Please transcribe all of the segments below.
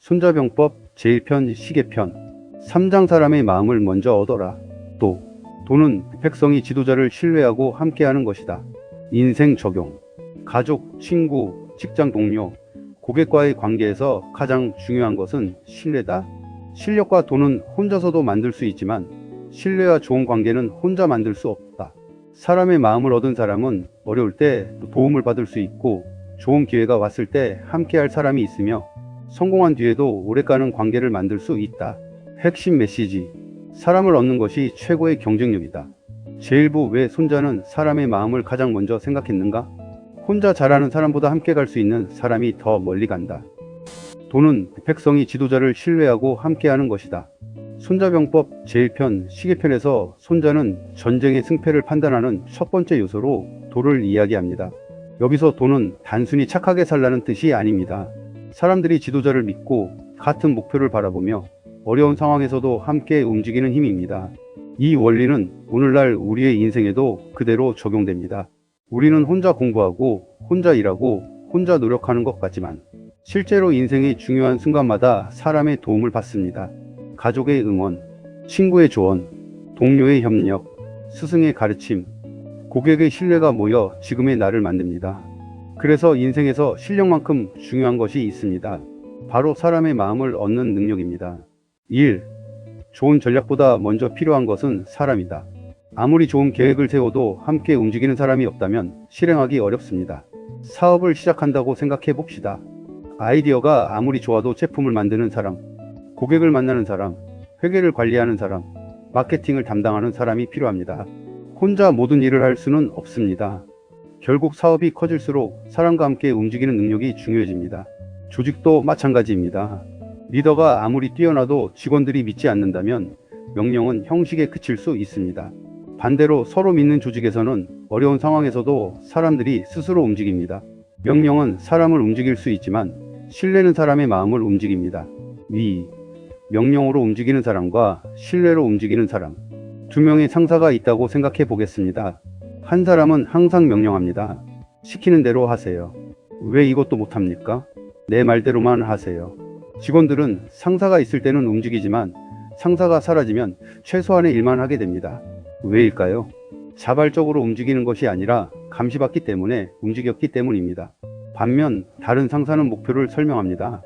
손자병법 제1편 시계편 3장 사람의 마음을 먼저 얻어라. 또 도는 백성이 지도자를 신뢰하고 함께하는 것이다. 인생 적용. 가족, 친구, 직장 동료, 고객과의 관계에서 가장 중요한 것은 신뢰다. 실력과 돈은 혼자서도 만들 수 있지만 신뢰와 좋은 관계는 혼자 만들 수 없다. 사람의 마음을 얻은 사람은 어려울 때 도움을 받을 수 있고 좋은 기회가 왔을 때 함께할 사람이 있으며 성공한 뒤에도 오래가는 관계를 만들 수 있다. 핵심 메시지. 사람을 얻는 것이 최고의 경쟁력이다. 제1부 왜 손자는 사람의 마음을 가장 먼저 생각했는가? 혼자 잘하는 사람보다 함께 갈 수 있는 사람이 더 멀리 간다. 도는 백성이 지도자를 신뢰하고 함께하는 것이다. 손자병법 제1편 시계편에서 손자는 전쟁의 승패를 판단하는 첫 번째 요소로 도를 이야기합니다. 여기서 도는 단순히 착하게 살라는 뜻이 아닙니다. 사람들이 지도자를 믿고 같은 목표를 바라보며 어려운 상황에서도 함께 움직이는 힘입니다. 이 원리는 오늘날 우리의 인생에도 그대로 적용됩니다. 우리는 혼자 공부하고 혼자 일하고 혼자 노력하는 것 같지만 실제로 인생의 중요한 순간마다 사람의 도움을 받습니다. 가족의 응원, 친구의 조언, 동료의 협력, 스승의 가르침, 고객의 신뢰가 모여 지금의 나를 만듭니다. 그래서 인생에서 실력만큼 중요한 것이 있습니다. 바로 사람의 마음을 얻는 능력입니다. 1. 좋은 전략보다 먼저 필요한 것은 사람이다. 아무리 좋은 계획을 세워도 함께 움직이는 사람이 없다면 실행하기 어렵습니다. 사업을 시작한다고 생각해 봅시다. 아이디어가 아무리 좋아도 제품을 만드는 사람, 고객을 만나는 사람, 회계를 관리하는 사람, 마케팅을 담당하는 사람이 필요합니다. 혼자 모든 일을 할 수는 없습니다. 결국 사업이 커질수록 사람과 함께 움직이는 능력이 중요해집니다. 조직도 마찬가지입니다. 리더가 아무리 뛰어나도 직원들이 믿지 않는다면 명령은 형식에 그칠 수 있습니다. 반대로 서로 믿는 조직에서는 어려운 상황에서도 사람들이 스스로 움직입니다. 명령은 사람을 움직일 수 있지만 신뢰는 사람의 마음을 움직입니다. 위. 명령으로 움직이는 사람과 신뢰로 움직이는 사람. 두 명의 상사가 있다고 생각해 보겠습니다. 한 사람은 항상 명령합니다. 시키는 대로 하세요. 왜 이것도 못합니까? 내 말대로만 하세요. 직원들은 상사가 있을 때는 움직이지만 상사가 사라지면 최소한의 일만 하게 됩니다. 왜일까요? 자발적으로 움직이는 것이 아니라 감시받기 때문에 움직였기 때문입니다. 반면 다른 상사는 목표를 설명합니다.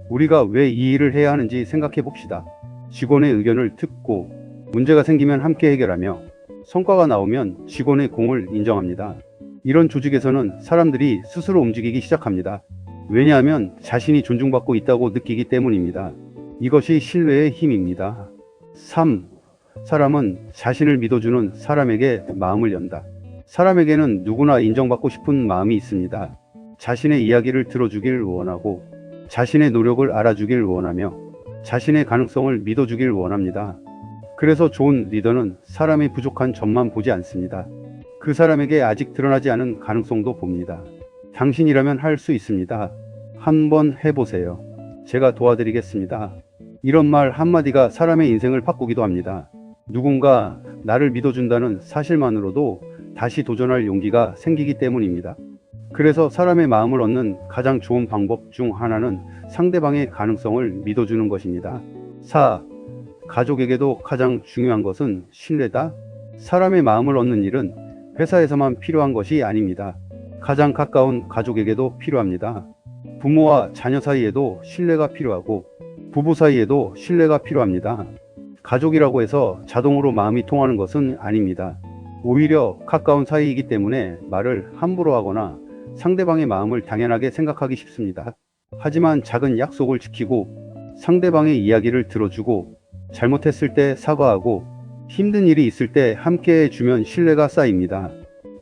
우리가 왜 이 일을 해야 하는지 생각해 봅시다. 직원의 의견을 듣고 문제가 생기면 함께 해결하며 성과가 나오면 직원의 공을 인정합니다. 이런 조직에서는 사람들이 스스로 움직이기 시작합니다. 왜냐하면 자신이 존중받고 있다고 느끼기 때문입니다. 이것이 신뢰의 힘입니다. 3. 사람은 자신을 믿어주는 사람에게 마음을 연다. 사람에게는 누구나 인정받고 싶은 마음이 있습니다. 자신의 이야기를 들어주길 원하고 자신의 노력을 알아주길 원하며 자신의 가능성을 믿어주길 원합니다. 그래서 좋은 리더는 사람의 부족한 점만 보지 않습니다. 그 사람에게 아직 드러나지 않은 가능성도 봅니다. 당신이라면 할 수 있습니다. 한번 해보세요. 제가 도와드리겠습니다. 이런 말 한마디가 사람의 인생을 바꾸기도 합니다. 누군가 나를 믿어준다는 사실만으로도 다시 도전할 용기가 생기기 때문입니다. 그래서 사람의 마음을 얻는 가장 좋은 방법 중 하나는 상대방의 가능성을 믿어주는 것입니다. 4. 가족에게도 가장 중요한 것은 신뢰다. 사람의 마음을 얻는 일은 회사에서만 필요한 것이 아닙니다. 가장 가까운 가족에게도 필요합니다. 부모와 자녀 사이에도 신뢰가 필요하고 부부 사이에도 신뢰가 필요합니다. 가족이라고 해서 자동으로 마음이 통하는 것은 아닙니다. 오히려 가까운 사이이기 때문에 말을 함부로 하거나 상대방의 마음을 당연하게 생각하기 쉽습니다. 하지만 작은 약속을 지키고 상대방의 이야기를 들어주고 잘못했을 때 사과하고 힘든 일이 있을 때 함께 해주면 신뢰가 쌓입니다.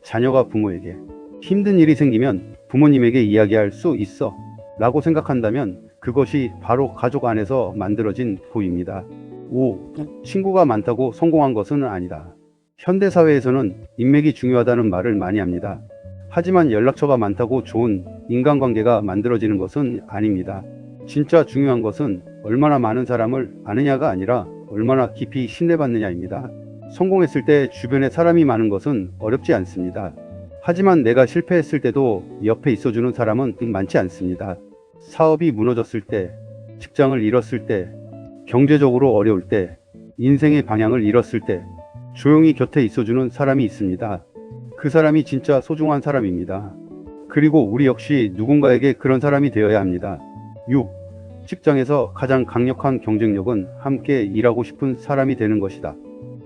자녀가 부모에게 힘든 일이 생기면 부모님에게 이야기할 수 있어 라고 생각한다면 그것이 바로 가족 안에서 만들어진 도입니다. 5. 친구가 많다고 성공한 것은 아니다. 현대사회에서는 인맥이 중요하다는 말을 많이 합니다. 하지만 연락처가 많다고 좋은 인간관계가 만들어지는 것은 아닙니다. 진짜 중요한 것은 얼마나 많은 사람을 아느냐가 아니라 얼마나 깊이 신뢰받느냐입니다. 성공했을 때 주변에 사람이 많은 것은 어렵지 않습니다. 하지만 내가 실패했을 때도 옆에 있어주는 사람은 많지 않습니다. 사업이 무너졌을 때, 직장을 잃었을 때, 경제적으로 어려울 때, 인생의 방향을 잃었을 때 조용히 곁에 있어주는 사람이 있습니다. 그 사람이 진짜 소중한 사람입니다. 그리고 우리 역시 누군가에게 그런 사람이 되어야 합니다. 6. 직장에서 가장 강력한 경쟁력은 함께 일하고 싶은 사람이 되는 것이다.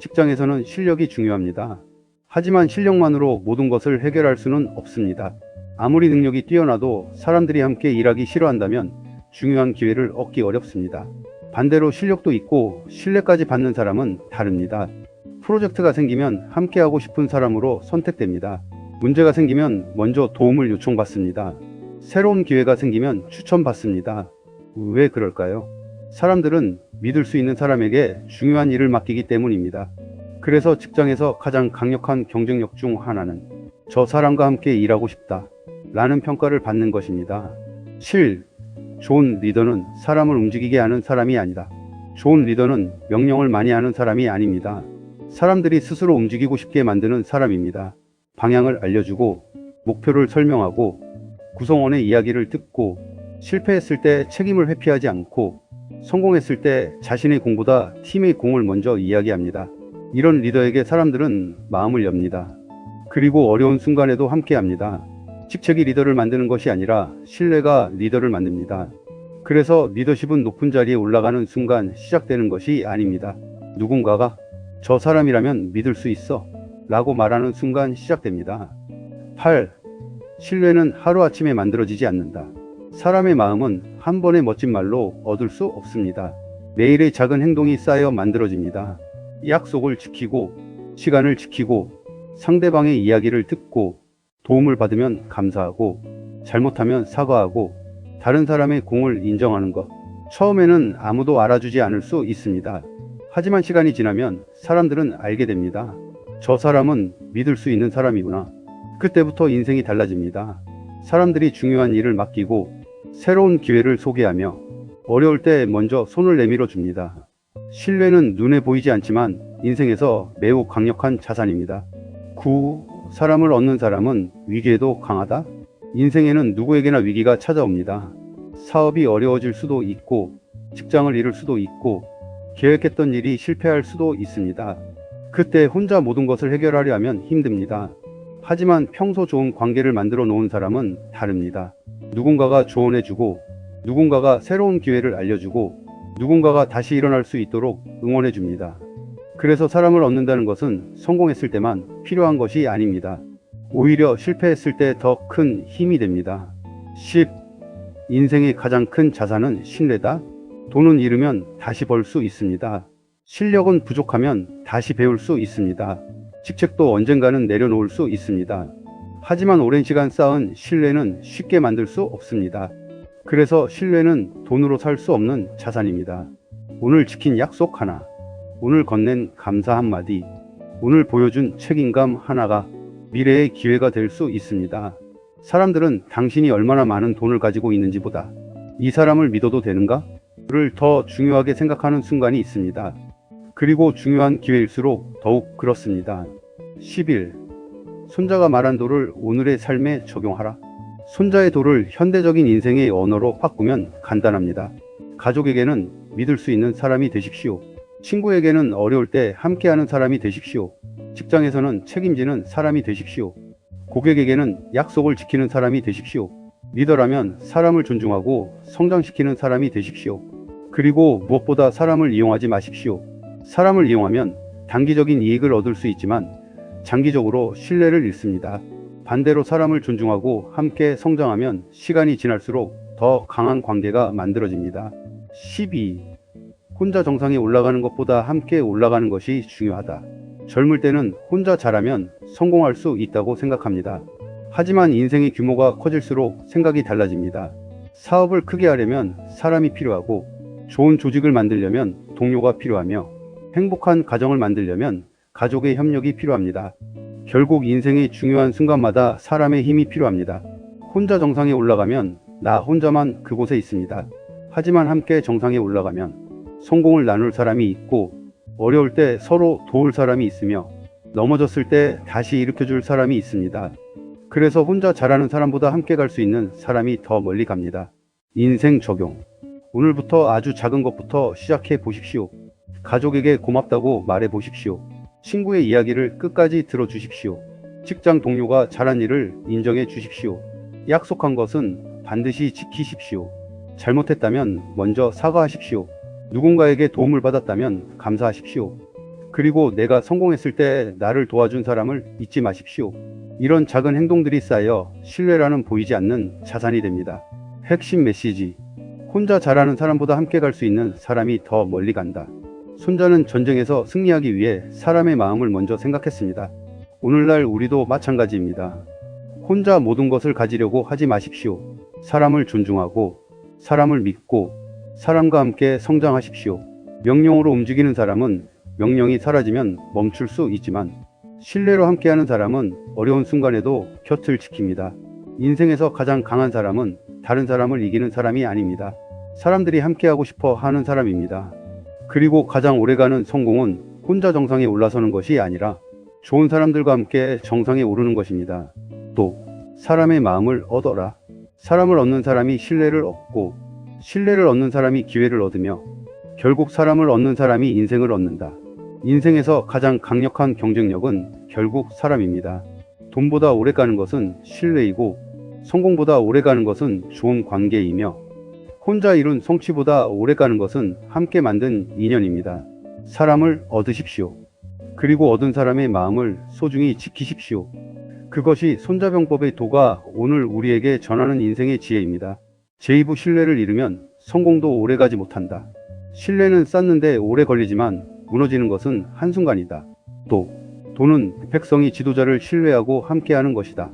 직장에서는 실력이 중요합니다. 하지만 실력만으로 모든 것을 해결할 수는 없습니다. 아무리 능력이 뛰어나도 사람들이 함께 일하기 싫어한다면 중요한 기회를 얻기 어렵습니다. 반대로 실력도 있고 신뢰까지 받는 사람은 다릅니다. 프로젝트가 생기면 함께하고 싶은 사람으로 선택됩니다. 문제가 생기면 먼저 도움을 요청받습니다. 새로운 기회가 생기면 추천받습니다. 왜 그럴까요? 사람들은 믿을 수 있는 사람에게 중요한 일을 맡기기 때문입니다. 그래서 직장에서 가장 강력한 경쟁력 중 하나는 저 사람과 함께 일하고 싶다 라는 평가를 받는 것입니다. 7. 좋은 리더는 사람을 움직이게 하는 사람이 아니다. 좋은 리더는 명령을 많이 하는 사람이 아닙니다. 사람들이 스스로 움직이고 싶게 만드는 사람입니다. 방향을 알려주고 목표를 설명하고 구성원의 이야기를 듣고 실패했을 때 책임을 회피하지 않고 성공했을 때 자신의 공보다 팀의 공을 먼저 이야기합니다. 이런 리더에게 사람들은 마음을 엽니다. 그리고 어려운 순간에도 함께합니다. 직책이 리더를 만드는 것이 아니라 신뢰가 리더를 만듭니다. 그래서 리더십은 높은 자리에 올라가는 순간 시작되는 것이 아닙니다. 누군가가 저 사람이라면 믿을 수 있어 라고 말하는 순간 시작됩니다. 8. 신뢰는 하루아침에 만들어지지 않는다. 사람의 마음은 한 번의 멋진 말로 얻을 수 없습니다. 매일의 작은 행동이 쌓여 만들어집니다. 약속을 지키고 시간을 지키고 상대방의 이야기를 듣고 도움을 받으면 감사하고 잘못하면 사과하고 다른 사람의 공을 인정하는 것. 처음에는 아무도 알아주지 않을 수 있습니다. 하지만 시간이 지나면 사람들은 알게 됩니다. 저 사람은 믿을 수 있는 사람이구나. 그때부터 인생이 달라집니다. 사람들이 중요한 일을 맡기고 새로운 기회를 소개하며 어려울 때 먼저 손을 내밀어 줍니다. 신뢰는 눈에 보이지 않지만 인생에서 매우 강력한 자산입니다. 9. 사람을 얻는 사람은 위기에도 강하다. 인생에는 누구에게나 위기가 찾아옵니다. 사업이 어려워질 수도 있고 직장을 잃을 수도 있고 계획했던 일이 실패할 수도 있습니다. 그때 혼자 모든 것을 해결하려 하면 힘듭니다. 하지만 평소 좋은 관계를 만들어 놓은 사람은 다릅니다. 누군가가 조언해주고 누군가가 새로운 기회를 알려주고 누군가가 다시 일어날 수 있도록 응원해줍니다. 그래서 사람을 얻는다는 것은 성공했을 때만 필요한 것이 아닙니다. 오히려 실패했을 때 더 큰 힘이 됩니다. 10. 인생의 가장 큰 자산은 신뢰다. 돈은 잃으면 다시 벌 수 있습니다. 실력은 부족하면 다시 배울 수 있습니다. 직책도 언젠가는 내려놓을 수 있습니다. 하지만 오랜 시간 쌓은 신뢰는 쉽게 만들 수 없습니다. 그래서 신뢰는 돈으로 살 수 없는 자산입니다. 오늘 지킨 약속 하나, 오늘 건넨 감사 한마디, 오늘 보여준 책임감 하나가 미래의 기회가 될 수 있습니다. 사람들은 당신이 얼마나 많은 돈을 가지고 있는지보다 이 사람을 믿어도 되는가? 를 더 중요하게 생각하는 순간이 있습니다. 그리고 중요한 기회일수록 더욱 그렇습니다. 11. 손자가 말한 도를 오늘의 삶에 적용하라. 손자의 도를 현대적인 인생의 언어로 바꾸면 간단합니다. 가족에게는 믿을 수 있는 사람이 되십시오. 친구에게는 어려울 때 함께하는 사람이 되십시오. 직장에서는 책임지는 사람이 되십시오. 고객에게는 약속을 지키는 사람이 되십시오. 리더라면 사람을 존중하고 성장시키는 사람이 되십시오. 그리고 무엇보다 사람을 이용하지 마십시오. 사람을 이용하면 단기적인 이익을 얻을 수 있지만 장기적으로 신뢰를 잃습니다. 반대로 사람을 존중하고 함께 성장하면 시간이 지날수록 더 강한 관계가 만들어집니다. 12. 혼자 정상에 올라가는 것보다 함께 올라가는 것이 중요하다. 젊을 때는 혼자 잘하면 성공할 수 있다고 생각합니다. 하지만 인생의 규모가 커질수록 생각이 달라집니다. 사업을 크게 하려면 사람이 필요하고 좋은 조직을 만들려면 동료가 필요하며 행복한 가정을 만들려면 가족의 협력이 필요합니다. 결국 인생의 중요한 순간마다 사람의 힘이 필요합니다. 혼자 정상에 올라가면 나 혼자만 그곳에 있습니다. 하지만 함께 정상에 올라가면 성공을 나눌 사람이 있고 어려울 때 서로 도울 사람이 있으며 넘어졌을 때 다시 일으켜줄 사람이 있습니다. 그래서 혼자 잘하는 사람보다 함께 갈 수 있는 사람이 더 멀리 갑니다. 인생 적용. 오늘부터 아주 작은 것부터 시작해 보십시오. 가족에게 고맙다고 말해 보십시오. 친구의 이야기를 끝까지 들어주십시오. 직장 동료가 잘한 일을 인정해 주십시오. 약속한 것은 반드시 지키십시오. 잘못했다면 먼저 사과하십시오. 누군가에게 도움을 받았다면 감사하십시오. 그리고 내가 성공했을 때 나를 도와준 사람을 잊지 마십시오. 이런 작은 행동들이 쌓여 신뢰라는 보이지 않는 자산이 됩니다. 핵심 메시지. 혼자 잘하는 사람보다 함께 갈 수 있는 사람이 더 멀리 간다. 손자는 전쟁에서 승리하기 위해 사람의 마음을 먼저 생각했습니다. 오늘날 우리도 마찬가지입니다. 혼자 모든 것을 가지려고 하지 마십시오. 사람을 존중하고 사람을 믿고 사람과 함께 성장하십시오. 명령으로 움직이는 사람은 명령이 사라지면 멈출 수 있지만 신뢰로 함께하는 사람은 어려운 순간에도 곁을 지킵니다. 인생에서 가장 강한 사람은 다른 사람을 이기는 사람이 아닙니다. 사람들이 함께하고 싶어 하는 사람입니다. 그리고 가장 오래가는 성공은 혼자 정상에 올라서는 것이 아니라 좋은 사람들과 함께 정상에 오르는 것입니다. 또 사람의 마음을 얻어라. 사람을 얻는 사람이 신뢰를 얻고 신뢰를 얻는 사람이 기회를 얻으며 결국 사람을 얻는 사람이 인생을 얻는다. 인생에서 가장 강력한 경쟁력은 결국 사람입니다. 돈보다 오래 가는 것은 신뢰이고 성공보다 오래 가는 것은 좋은 관계이며 혼자 이룬 성취보다 오래 가는 것은 함께 만든 인연입니다. 사람을 얻으십시오. 그리고 얻은 사람의 마음을 소중히 지키십시오. 그것이 손자병법의 도가 오늘 우리에게 전하는 인생의 지혜입니다. 제2부 신뢰를 잃으면 성공도 오래 가지 못한다. 신뢰는 쌓는데 오래 걸리지만 무너지는 것은 한순간이다. 또 도는 백성이 지도자를 신뢰하고 함께하는 것이다.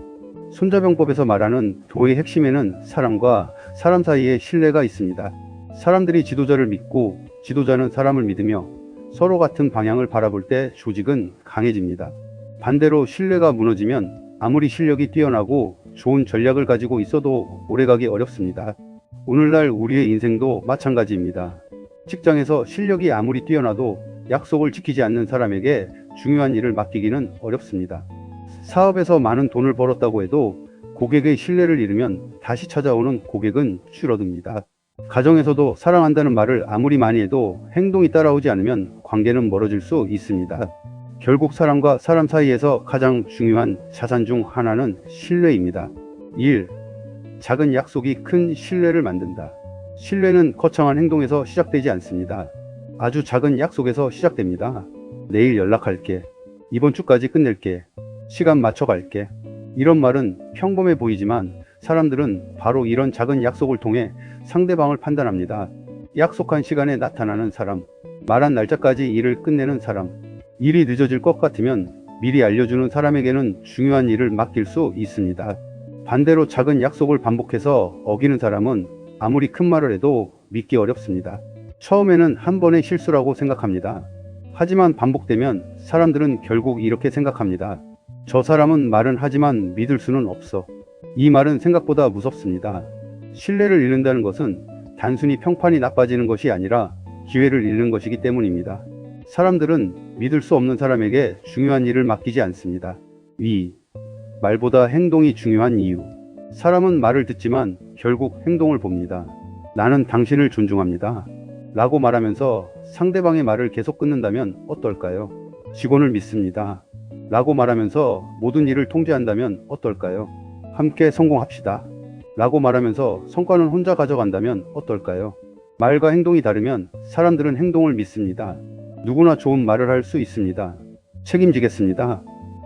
손자병법에서 말하는 도의 핵심에는 사람과 사람 사이에 신뢰가 있습니다. 사람들이 지도자를 믿고 지도자는 사람을 믿으며 서로 같은 방향을 바라볼 때 조직은 강해집니다. 반대로 신뢰가 무너지면 아무리 실력이 뛰어나고 좋은 전략을 가지고 있어도 오래가기 어렵습니다. 오늘날 우리의 인생도 마찬가지입니다. 직장에서 실력이 아무리 뛰어나도 약속을 지키지 않는 사람에게 중요한 일을 맡기기는 어렵습니다. 사업에서 많은 돈을 벌었다고 해도 고객의 신뢰를 잃으면 다시 찾아오는 고객은 줄어듭니다. 가정에서도 사랑한다는 말을 아무리 많이 해도 행동이 따라오지 않으면 관계는 멀어질 수 있습니다. 결국 사람과 사람 사이에서 가장 중요한 자산 중 하나는 신뢰입니다. 1. 작은 약속이 큰 신뢰를 만든다. 신뢰는 거창한 행동에서 시작되지 않습니다. 아주 작은 약속에서 시작됩니다. 내일 연락할게. 이번 주까지 끝낼게. 시간 맞춰 갈게. 이런 말은 평범해 보이지만 사람들은 바로 이런 작은 약속을 통해 상대방을 판단합니다. 약속한 시간에 나타나는 사람, 말한 날짜까지 일을 끝내는 사람, 일이 늦어질 것 같으면 미리 알려주는 사람에게는 중요한 일을 맡길 수 있습니다. 반대로 작은 약속을 반복해서 어기는 사람은 아무리 큰 말을 해도 믿기 어렵습니다. 처음에는 한 번의 실수라고 생각합니다. 하지만 반복되면 사람들은 결국 이렇게 생각합니다. 저 사람은 말은 하지만 믿을 수는 없어. 이 말은 생각보다 무섭습니다. 신뢰를 잃는다는 것은 단순히 평판이 나빠지는 것이 아니라 기회를 잃는 것이기 때문입니다. 사람들은 믿을 수 없는 사람에게 중요한 일을 맡기지 않습니다. 2. 말보다 행동이 중요한 이유. 사람은 말을 듣지만 결국 행동을 봅니다. 나는 당신을 존중합니다. 라고 말하면서 상대방의 말을 계속 끊는다면 어떨까요? 직원을 믿습니다. 라고 말하면서 모든 일을 통제한다면 어떨까요? 함께 성공합시다. 라고 말하면서 성과는 혼자 가져간다면 어떨까요? 말과 행동이 다르면 사람들은 행동을 믿습니다. 누구나 좋은 말을 할 수 있습니다. 책임지겠습니다.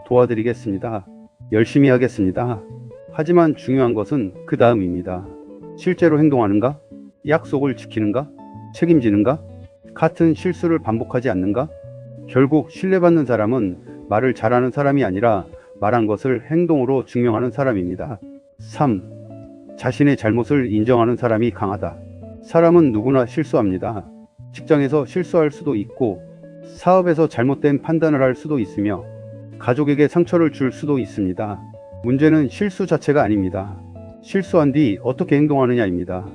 도와드리겠습니다. 열심히 하겠습니다. 하지만 중요한 것은 그 다음입니다. 실제로 행동하는가? 약속을 지키는가? 책임지는가? 같은 실수를 반복하지 않는가? 결국 신뢰받는 사람은 말을 잘하는 사람이 아니라 말한 것을 행동으로 증명하는 사람입니다. 3. 자신의 잘못을 인정하는 사람이 강하다. 사람은 누구나 실수합니다. 직장에서 실수할 수도 있고 사업에서 잘못된 판단을 할 수도 있으며 가족에게 상처를 줄 수도 있습니다. 문제는 실수 자체가 아닙니다. 실수한 뒤 어떻게 행동하느냐입니다.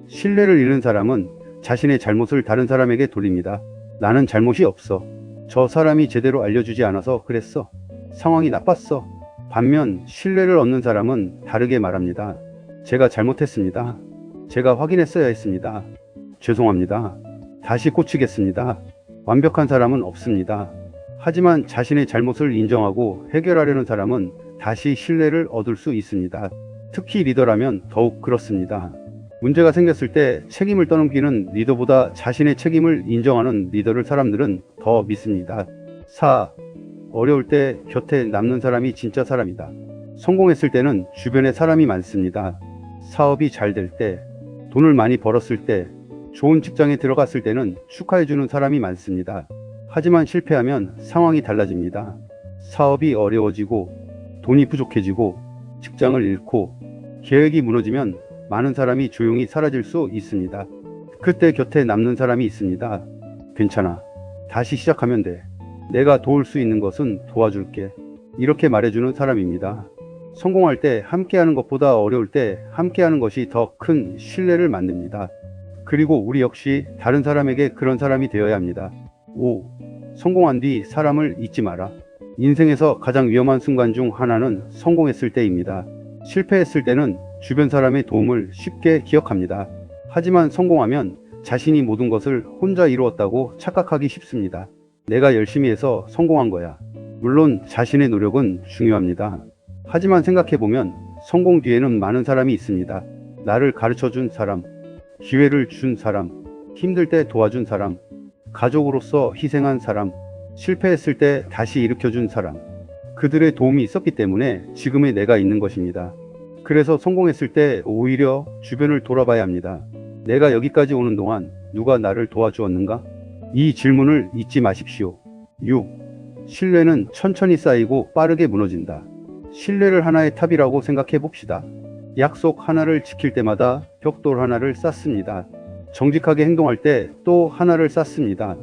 신뢰를 잃은 사람은 자신의 잘못을 다른 사람에게 돌립니다. 나는 잘못이 없어. 저 사람이 제대로 알려주지 않아서 그랬어. 상황이 나빴어. 반면 신뢰를 얻는 사람은 다르게 말합니다. 제가 잘못했습니다. 제가 확인했어야 했습니다. 죄송합니다. 다시 고치겠습니다. 완벽한 사람은 없습니다. 하지만 자신의 잘못을 인정하고 해결하려는 사람은 다시 신뢰를 얻을 수 있습니다. 특히 리더라면 더욱 그렇습니다. 문제가 생겼을 때 책임을 떠넘기는 리더보다 자신의 책임을 인정하는 리더를 사람들은 더 믿습니다. 4. 어려울 때 곁에 남는 사람이 진짜 사람이다. 성공했을 때는 주변에 사람이 많습니다. 사업이 잘 될 때, 돈을 많이 벌었을 때, 좋은 직장에 들어갔을 때는 축하해주는 사람이 많습니다. 하지만 실패하면 상황이 달라집니다. 사업이 어려워지고, 돈이 부족해지고, 직장을 잃고, 계획이 무너지면 많은 사람이 조용히 사라질 수 있습니다. 그때 곁에 남는 사람이 있습니다. 괜찮아. 다시 시작하면 돼. 내가 도울 수 있는 것은 도와줄게. 이렇게 말해주는 사람입니다. 성공할 때 함께하는 것보다 어려울 때 함께하는 것이 더 큰 신뢰를 만듭니다. 그리고 우리 역시 다른 사람에게 그런 사람이 되어야 합니다. 5. 성공한 뒤 사람을 잊지 마라. 인생에서 가장 위험한 순간 중 하나는 성공했을 때입니다. 실패했을 때는 주변 사람의 도움을 쉽게 기억합니다. 하지만 성공하면 자신이 모든 것을 혼자 이루었다고 착각하기 쉽습니다. 내가 열심히 해서 성공한 거야. 물론 자신의 노력은 중요합니다. 하지만 생각해보면 성공 뒤에는 많은 사람이 있습니다. 나를 가르쳐준 사람, 기회를 준 사람, 힘들 때 도와준 사람, 가족으로서 희생한 사람, 실패했을 때 다시 일으켜준 사람. 그들의 도움이 있었기 때문에 지금의 내가 있는 것입니다. 그래서 성공했을 때 오히려 주변을 돌아봐야 합니다. 내가 여기까지 오는 동안 누가 나를 도와주었는가? 이 질문을 잊지 마십시오. 6. 신뢰는 천천히 쌓이고 빠르게 무너진다. 신뢰를 하나의 탑이라고 생각해 봅시다. 약속 하나를 지킬 때마다 벽돌 하나를 쌓습니다. 정직하게 행동할 때 또 하나를 쌓습니다.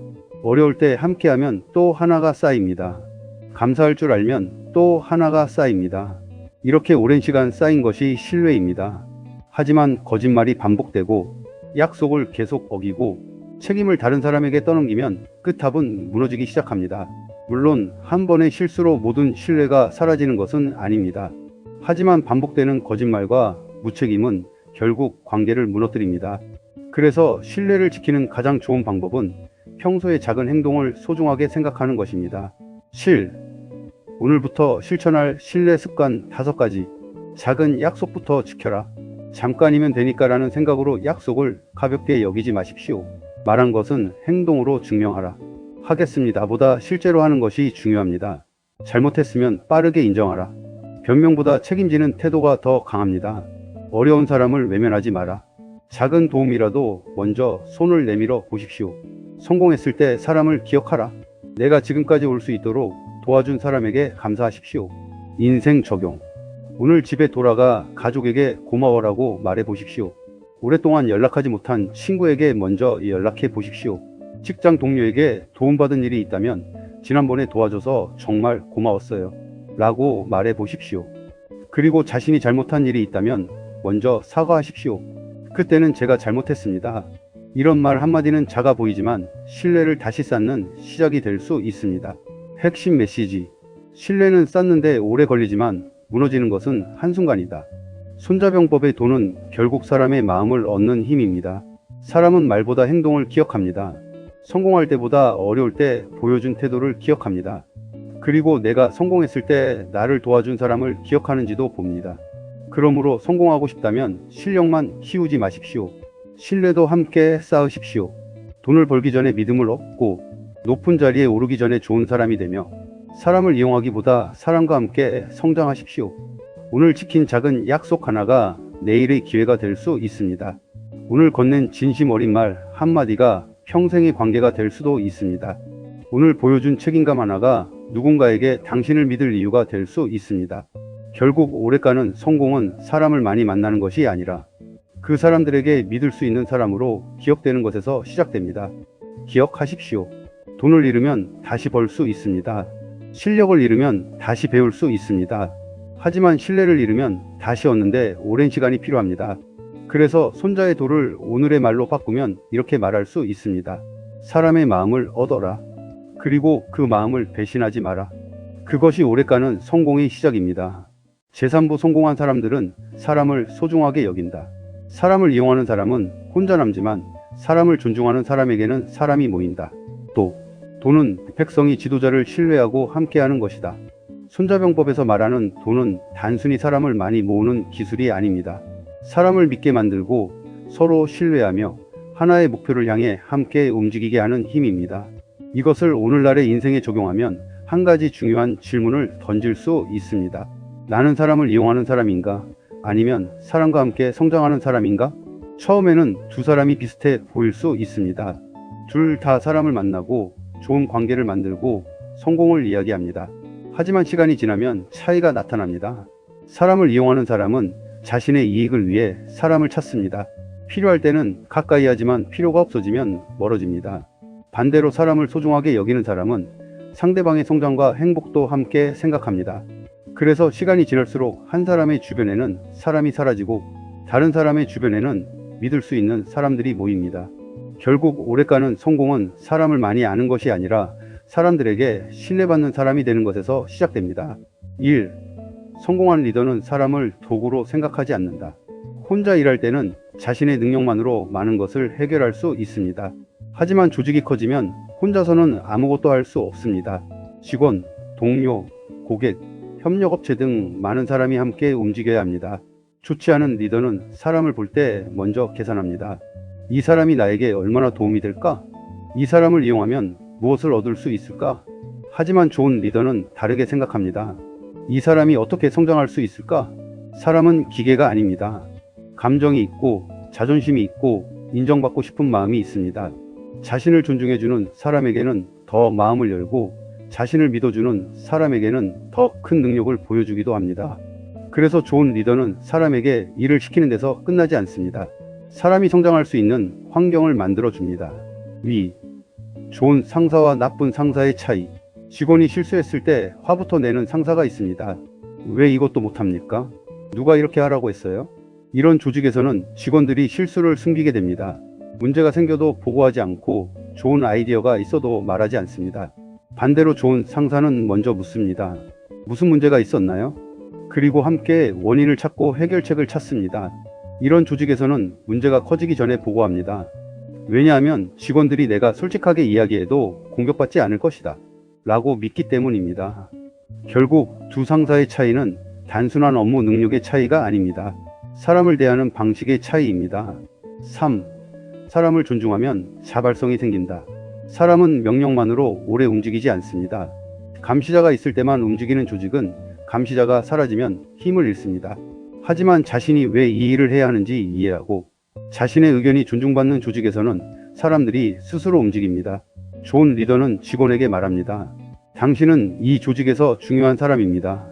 어려울 때 함께하면 또 하나가 쌓입니다. 감사할 줄 알면 또 하나가 쌓입니다. 이렇게 오랜 시간 쌓인 것이 신뢰입니다. 하지만 거짓말이 반복되고 약속을 계속 어기고 책임을 다른 사람에게 떠넘기면 끝탑은 무너지기 시작합니다. 물론 한 번의 실수로 모든 신뢰가 사라지는 것은 아닙니다. 하지만 반복되는 거짓말과 무책임은 결국 관계를 무너뜨립니다. 그래서 신뢰를 지키는 가장 좋은 방법은 평소의 작은 행동을 소중하게 생각하는 것입니다. 7. 오늘부터 실천할 신뢰 습관 5가지. 작은 약속부터 지켜라. 잠깐이면 되니까라는 생각으로 약속을 가볍게 여기지 마십시오. 말한 것은 행동으로 증명하라. 하겠습니다 보다 실제로 하는 것이 중요합니다. 잘못했으면 빠르게 인정하라. 변명보다 책임지는 태도가 더 강합니다. 어려운 사람을 외면하지 마라. 작은 도움이라도 먼저 손을 내밀어 보십시오. 성공했을 때 사람을 기억하라. 내가 지금까지 올 수 있도록 도와준 사람에게 감사하십시오. 인생 적용. 오늘 집에 돌아가 가족에게 고마워라고 말해 보십시오. 오랫동안 연락하지 못한 친구에게 먼저 연락해 보십시오. 직장 동료에게 도움받은 일이 있다면 지난번에 도와줘서 정말 고마웠어요 라고 말해 보십시오. 그리고 자신이 잘못한 일이 있다면 먼저 사과하십시오. 그때는 제가 잘못했습니다. 이런 말 한마디는 작아 보이지만 신뢰를 다시 쌓는 시작이 될 수 있습니다. 핵심 메시지. 신뢰는 쌓는데 오래 걸리지만 무너지는 것은 한순간이다. 손자병법의 도는 결국 사람의 마음을 얻는 힘입니다. 사람은 말보다 행동을 기억합니다. 성공할 때보다 어려울 때 보여준 태도를 기억합니다. 그리고 내가 성공했을 때 나를 도와준 사람을 기억하는지도 봅니다. 그러므로 성공하고 싶다면 실력만 키우지 마십시오. 신뢰도 함께 쌓으십시오. 돈을 벌기 전에 믿음을 얻고 높은 자리에 오르기 전에 좋은 사람이 되며 사람을 이용하기보다 사람과 함께 성장하십시오. 오늘 지킨 작은 약속 하나가 내일의 기회가 될 수 있습니다. 오늘 건넨 진심 어린 말 한마디가 평생의 관계가 될 수도 있습니다. 오늘 보여준 책임감 하나가 누군가에게 당신을 믿을 이유가 될 수 있습니다. 결국 오래가는 성공은 사람을 많이 만나는 것이 아니라 그 사람들에게 믿을 수 있는 사람으로 기억되는 것에서 시작됩니다. 기억하십시오. 돈을 잃으면 다시 벌 수 있습니다. 실력을 잃으면 다시 배울 수 있습니다. 하지만 신뢰를 잃으면 다시 얻는데 오랜 시간이 필요합니다. 그래서 손자의 도를 오늘의 말로 바꾸면 이렇게 말할 수 있습니다. 사람의 마음을 얻어라. 그리고 그 마음을 배신하지 마라. 그것이 오래가는 성공의 시작입니다. 제3부 성공한 사람들은 사람을 소중하게 여긴다. 사람을 이용하는 사람은 혼자 남지만 사람을 존중하는 사람에게는 사람이 모인다. 또 돈은 백성이 지도자를 신뢰하고 함께하는 것이다. 손자병법에서 말하는 돈은 단순히 사람을 많이 모으는 기술이 아닙니다. 사람을 믿게 만들고 서로 신뢰하며 하나의 목표를 향해 함께 움직이게 하는 힘입니다. 이것을 오늘날의 인생에 적용하면 한 가지 중요한 질문을 던질 수 있습니다. 나는 사람을 이용하는 사람인가? 아니면 사람과 함께 성장하는 사람인가? 처음에는 두 사람이 비슷해 보일 수 있습니다. 둘 다 사람을 만나고 좋은 관계를 만들고 성공을 이야기합니다. 하지만 시간이 지나면 차이가 나타납니다. 사람을 이용하는 사람은 자신의 이익을 위해 사람을 찾습니다. 필요할 때는 가까이 하지만 필요가 없어지면 멀어집니다. 반대로 사람을 소중하게 여기는 사람은 상대방의 성장과 행복도 함께 생각합니다. 그래서 시간이 지날수록 한 사람의 주변에는 사람이 사라지고 다른 사람의 주변에는 믿을 수 있는 사람들이 모입니다. 결국 오래가는 성공은 사람을 많이 아는 것이 아니라 사람들에게 신뢰받는 사람이 되는 것에서 시작됩니다. 1. 성공한 리더는 사람을 도구로 생각하지 않는다. 혼자 일할 때는 자신의 능력만으로 많은 것을 해결할 수 있습니다. 하지만 조직이 커지면 혼자서는 아무것도 할 수 없습니다. 직원, 동료, 고객, 협력업체 등 많은 사람이 함께 움직여야 합니다. 좋지 않은 리더는 사람을 볼 때 먼저 계산합니다. 이 사람이 나에게 얼마나 도움이 될까? 이 사람을 이용하면 무엇을 얻을 수 있을까? 하지만 좋은 리더는 다르게 생각합니다. 이 사람이 어떻게 성장할 수 있을까? 사람은 기계가 아닙니다. 감정이 있고 자존심이 있고 인정받고 싶은 마음이 있습니다. 자신을 존중해주는 사람에게는 더 마음을 열고 자신을 믿어주는 사람에게는 더 큰 능력을 보여주기도 합니다. 그래서 좋은 리더는 사람에게 일을 시키는 데서 끝나지 않습니다. 사람이 성장할 수 있는 환경을 만들어줍니다. 위, 좋은 상사와 나쁜 상사의 차이. 직원이 실수했을 때 화부터 내는 상사가 있습니다. 왜 이것도 못합니까? 누가 이렇게 하라고 했어요? 이런 조직에서는 직원들이 실수를 숨기게 됩니다. 문제가 생겨도 보고하지 않고 좋은 아이디어가 있어도 말하지 않습니다. 반대로 좋은 상사는 먼저 묻습니다. 무슨 문제가 있었나요? 그리고 함께 원인을 찾고 해결책을 찾습니다. 이런 조직에서는 문제가 커지기 전에 보고합니다. 왜냐하면 직원들이 내가 솔직하게 이야기해도 공격받지 않을 것이다 라고 믿기 때문입니다. 결국 두 상사의 차이는 단순한 업무 능력의 차이가 아닙니다. 사람을 대하는 방식의 차이입니다. 3. 사람을 존중하면 자발성이 생긴다. 사람은 명령만으로 오래 움직이지 않습니다. 감시자가 있을 때만 움직이는 조직은 감시자가 사라지면 힘을 잃습니다. 하지만 자신이 왜 이 일을 해야 하는지 이해하고 자신의 의견이 존중받는 조직에서는 사람들이 스스로 움직입니다. 좋은 리더는 직원에게 말합니다. 당신은 이 조직에서 중요한 사람입니다.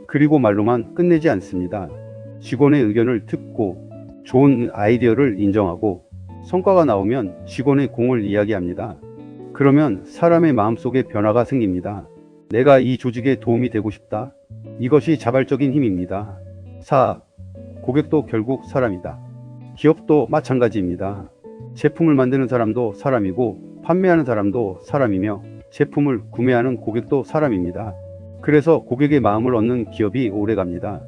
그리고 말로만 끝내지 않습니다. 직원의 의견을 듣고 좋은 아이디어를 인정하고 성과가 나오면 직원의 공을 이야기합니다. 그러면 사람의 마음속에 변화가 생깁니다. 내가 이 조직에 도움이 되고 싶다. 이것이 자발적인 힘입니다. 4. 고객도 결국 사람이다. 기업도 마찬가지입니다. 제품을 만드는 사람도 사람이고 판매하는 사람도 사람이며 제품을 구매하는 고객도 사람입니다. 그래서 고객의 마음을 얻는 기업이 오래갑니다.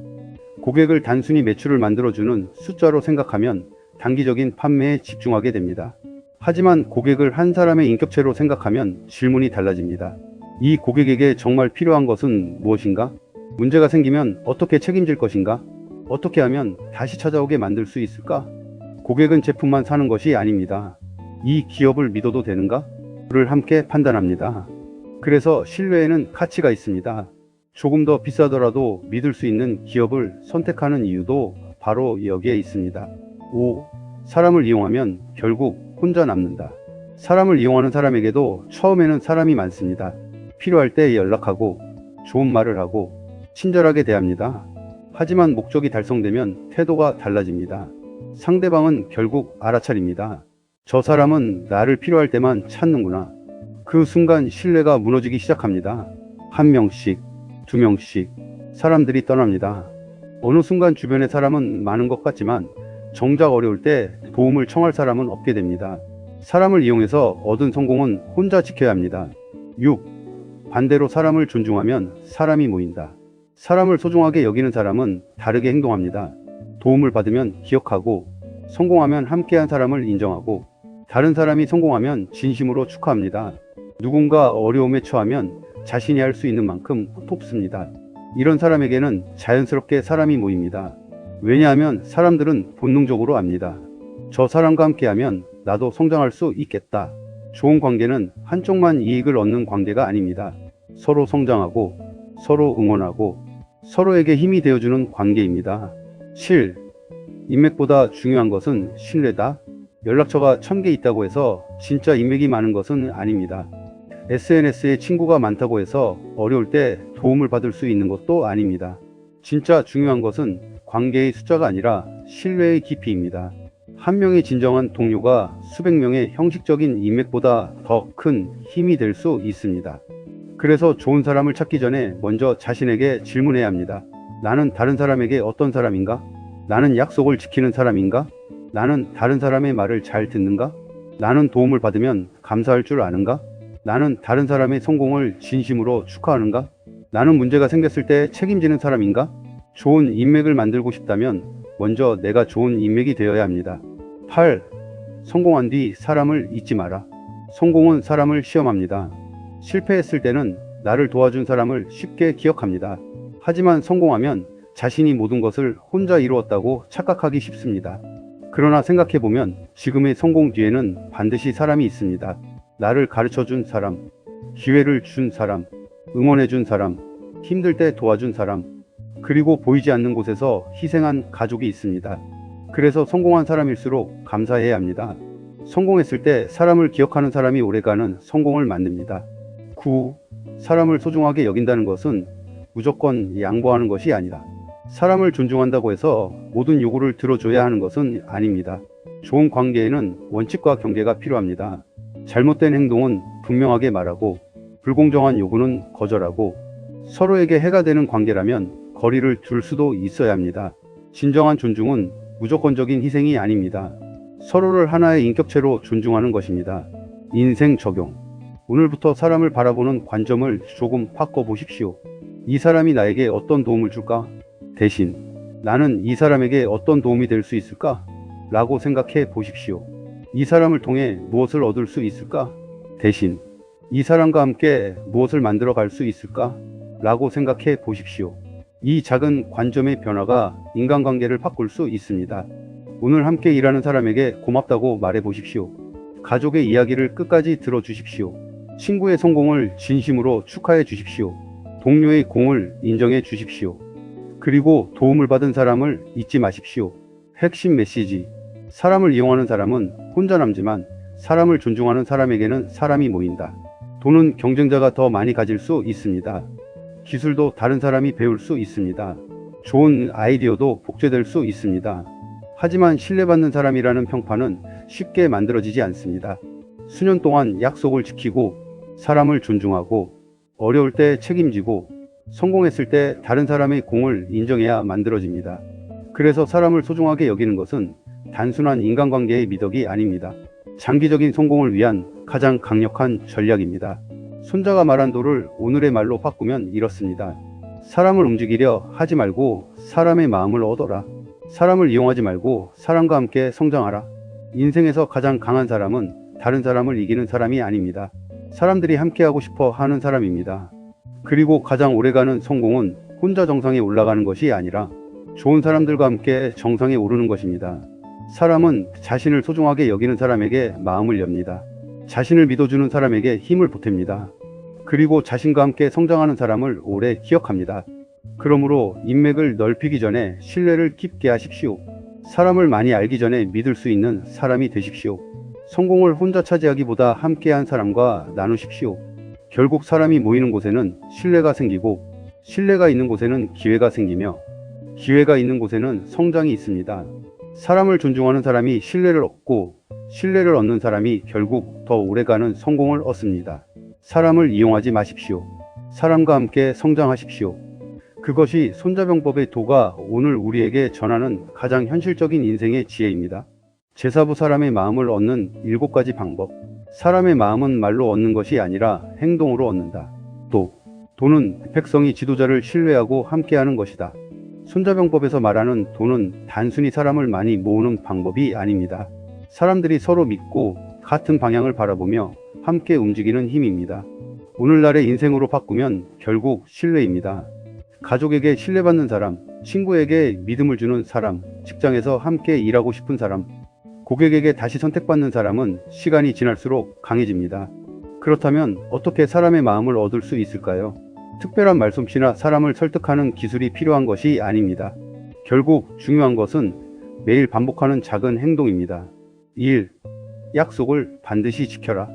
고객을 단순히 매출을 만들어주는 숫자로 생각하면 단기적인 판매에 집중하게 됩니다. 하지만 고객을 한 사람의 인격체로 생각하면 질문이 달라집니다. 이 고객에게 정말 필요한 것은 무엇인가? 문제가 생기면 어떻게 책임질 것인가? 어떻게 하면 다시 찾아오게 만들 수 있을까? 고객은 제품만 사는 것이 아닙니다. 이 기업을 믿어도 되는가? 를 함께 판단합니다. 그래서 신뢰에는 가치가 있습니다. 조금 더 비싸더라도 믿을 수 있는 기업을 선택하는 이유도 바로 여기에 있습니다. 5. 사람을 이용하면 결국 혼자 남는다. 사람을 이용하는 사람에게도 처음에는 사람이 많습니다. 필요할 때 연락하고 좋은 말을 하고 친절하게 대합니다. 하지만 목적이 달성되면 태도가 달라집니다. 상대방은 결국 알아차립니다. 저 사람은 나를 필요할 때만 찾는구나. 그 순간 신뢰가 무너지기 시작합니다. 한 명씩, 두 명씩 사람들이 떠납니다. 어느 순간 주변에 사람은 많은 것 같지만 정작 어려울 때 도움을 청할 사람은 없게 됩니다. 사람을 이용해서 얻은 성공은 혼자 지켜야 합니다. 6. 반대로 사람을 존중하면 사람이 모인다. 사람을 소중하게 여기는 사람은 다르게 행동합니다. 도움을 받으면 기억하고 성공하면 함께한 사람을 인정하고 다른 사람이 성공하면 진심으로 축하합니다. 누군가 어려움에 처하면 자신이 할 수 있는 만큼 돕습니다. 이런 사람에게는 자연스럽게 사람이 모입니다. 왜냐하면 사람들은 본능적으로 압니다. 저 사람과 함께하면 나도 성장할 수 있겠다. 좋은 관계는 한쪽만 이익을 얻는 관계가 아닙니다. 서로 성장하고 서로 응원하고 서로에게 힘이 되어주는 관계입니다. 7. 인맥보다 중요한 것은 신뢰다. 연락처가 1000개 있다고 해서 진짜 인맥이 많은 것은 아닙니다. SNS에 친구가 많다고 해서 어려울 때 도움을 받을 수 있는 것도 아닙니다. 진짜 중요한 것은 관계의 숫자가 아니라 신뢰의 깊이입니다. 한 명의 진정한 동료가 수백 명의 형식적인 인맥보다 더 큰 힘이 될 수 있습니다. 그래서 좋은 사람을 찾기 전에 먼저 자신에게 질문해야 합니다. 나는 다른 사람에게 어떤 사람인가? 나는 약속을 지키는 사람인가? 나는 다른 사람의 말을 잘 듣는가? 나는 도움을 받으면 감사할 줄 아는가? 나는 다른 사람의 성공을 진심으로 축하하는가? 나는 문제가 생겼을 때 책임지는 사람인가? 좋은 인맥을 만들고 싶다면 먼저 내가 좋은 인맥이 되어야 합니다. 8. 성공한 뒤 사람을 잊지 마라. 성공은 사람을 시험합니다. 실패했을 때는 나를 도와준 사람을 쉽게 기억합니다. 하지만 성공하면 자신이 모든 것을 혼자 이루었다고 착각하기 쉽습니다. 그러나 생각해보면 지금의 성공 뒤에는 반드시 사람이 있습니다. 나를 가르쳐준 사람, 기회를 준 사람, 응원해준 사람, 힘들 때 도와준 사람, 그리고 보이지 않는 곳에서 희생한 가족이 있습니다. 그래서 성공한 사람일수록 감사해야 합니다. 성공했을 때 사람을 기억하는 사람이 오래가는 성공을 만듭니다. 9. 사람을 소중하게 여긴다는 것은 무조건 양보하는 것이 아니라 사람을 존중한다고 해서 모든 요구를 들어줘야 하는 것은 아닙니다. 좋은 관계에는 원칙과 경계가 필요합니다. 잘못된 행동은 분명하게 말하고 불공정한 요구는 거절하고 서로에게 해가 되는 관계라면 거리를 둘 수도 있어야 합니다. 진정한 존중은 무조건적인 희생이 아닙니다. 서로를 하나의 인격체로 존중하는 것입니다. 인생 적용. 오늘부터 사람을 바라보는 관점을 조금 바꿔보십시오. 이 사람이 나에게 어떤 도움을 줄까? 대신 나는 이 사람에게 어떤 도움이 될 수 있을까? 라고 생각해 보십시오. 이 사람을 통해 무엇을 얻을 수 있을까? 대신 이 사람과 함께 무엇을 만들어 갈 수 있을까? 라고 생각해 보십시오. 이 작은 관점의 변화가 인간관계를 바꿀 수 있습니다. 오늘 함께 일하는 사람에게 고맙다고 말해 보십시오. 가족의 이야기를 끝까지 들어주십시오. 친구의 성공을 진심으로 축하해 주십시오. 동료의 공을 인정해 주십시오. 그리고 도움을 받은 사람을 잊지 마십시오. 핵심 메시지. 사람을 이용하는 사람은 혼자 남지만 사람을 존중하는 사람에게는 사람이 모인다. 돈은 경쟁자가 더 많이 가질 수 있습니다. 기술도 다른 사람이 배울 수 있습니다. 좋은 아이디어도 복제될 수 있습니다. 하지만 신뢰받는 사람이라는 평판은 쉽게 만들어지지 않습니다. 수년 동안 약속을 지키고 사람을 존중하고 어려울 때 책임지고 성공했을 때 다른 사람의 공을 인정해야 만들어집니다. 그래서 사람을 소중하게 여기는 것은 단순한 인간관계의 미덕이 아닙니다. 장기적인 성공을 위한 가장 강력한 전략입니다. 손자가 말한 도를 오늘의 말로 바꾸면 이렇습니다. 사람을 움직이려 하지 말고 사람의 마음을 얻어라. 사람을 이용하지 말고 사람과 함께 성장하라. 인생에서 가장 강한 사람은 다른 사람을 이기는 사람이 아닙니다. 사람들이 함께하고 싶어 하는 사람입니다. 그리고 가장 오래가는 성공은 혼자 정상에 올라가는 것이 아니라 좋은 사람들과 함께 정상에 오르는 것입니다. 사람은 자신을 소중하게 여기는 사람에게 마음을 엽니다. 자신을 믿어주는 사람에게 힘을 보탭니다. 그리고 자신과 함께 성장하는 사람을 오래 기억합니다. 그러므로 인맥을 넓히기 전에 신뢰를 깊게 하십시오. 사람을 많이 알기 전에 믿을 수 있는 사람이 되십시오. 성공을 혼자 차지하기보다 함께한 사람과 나누십시오. 결국 사람이 모이는 곳에는 신뢰가 생기고 신뢰가 있는 곳에는 기회가 생기며 기회가 있는 곳에는 성장이 있습니다. 사람을 존중하는 사람이 신뢰를 얻고 신뢰를 얻는 사람이 결국 더 오래가는 성공을 얻습니다. 사람을 이용하지 마십시오. 사람과 함께 성장하십시오. 그것이 손자병법의 도가 오늘 우리에게 전하는 가장 현실적인 인생의 지혜입니다. 제사부 사람의 마음을 얻는 7가지 방법. 사람의 마음은 말로 얻는 것이 아니라 행동으로 얻는다. 도는 백성이 지도자를 신뢰하고 함께하는 것이다. 손자병법에서 말하는 도는 단순히 사람을 많이 모으는 방법이 아닙니다. 사람들이 서로 믿고 같은 방향을 바라보며 함께 움직이는 힘입니다. 오늘날의 인생으로 바꾸면 결국 신뢰입니다. 가족에게 신뢰받는 사람, 친구에게 믿음을 주는 사람, 직장에서 함께 일하고 싶은 사람, 고객에게 다시 선택받는 사람은 시간이 지날수록 강해집니다. 그렇다면 어떻게 사람의 마음을 얻을 수 있을까요? 특별한 말솜씨나 사람을 설득하는 기술이 필요한 것이 아닙니다. 결국 중요한 것은 매일 반복하는 작은 행동입니다. 1. 약속을 반드시 지켜라.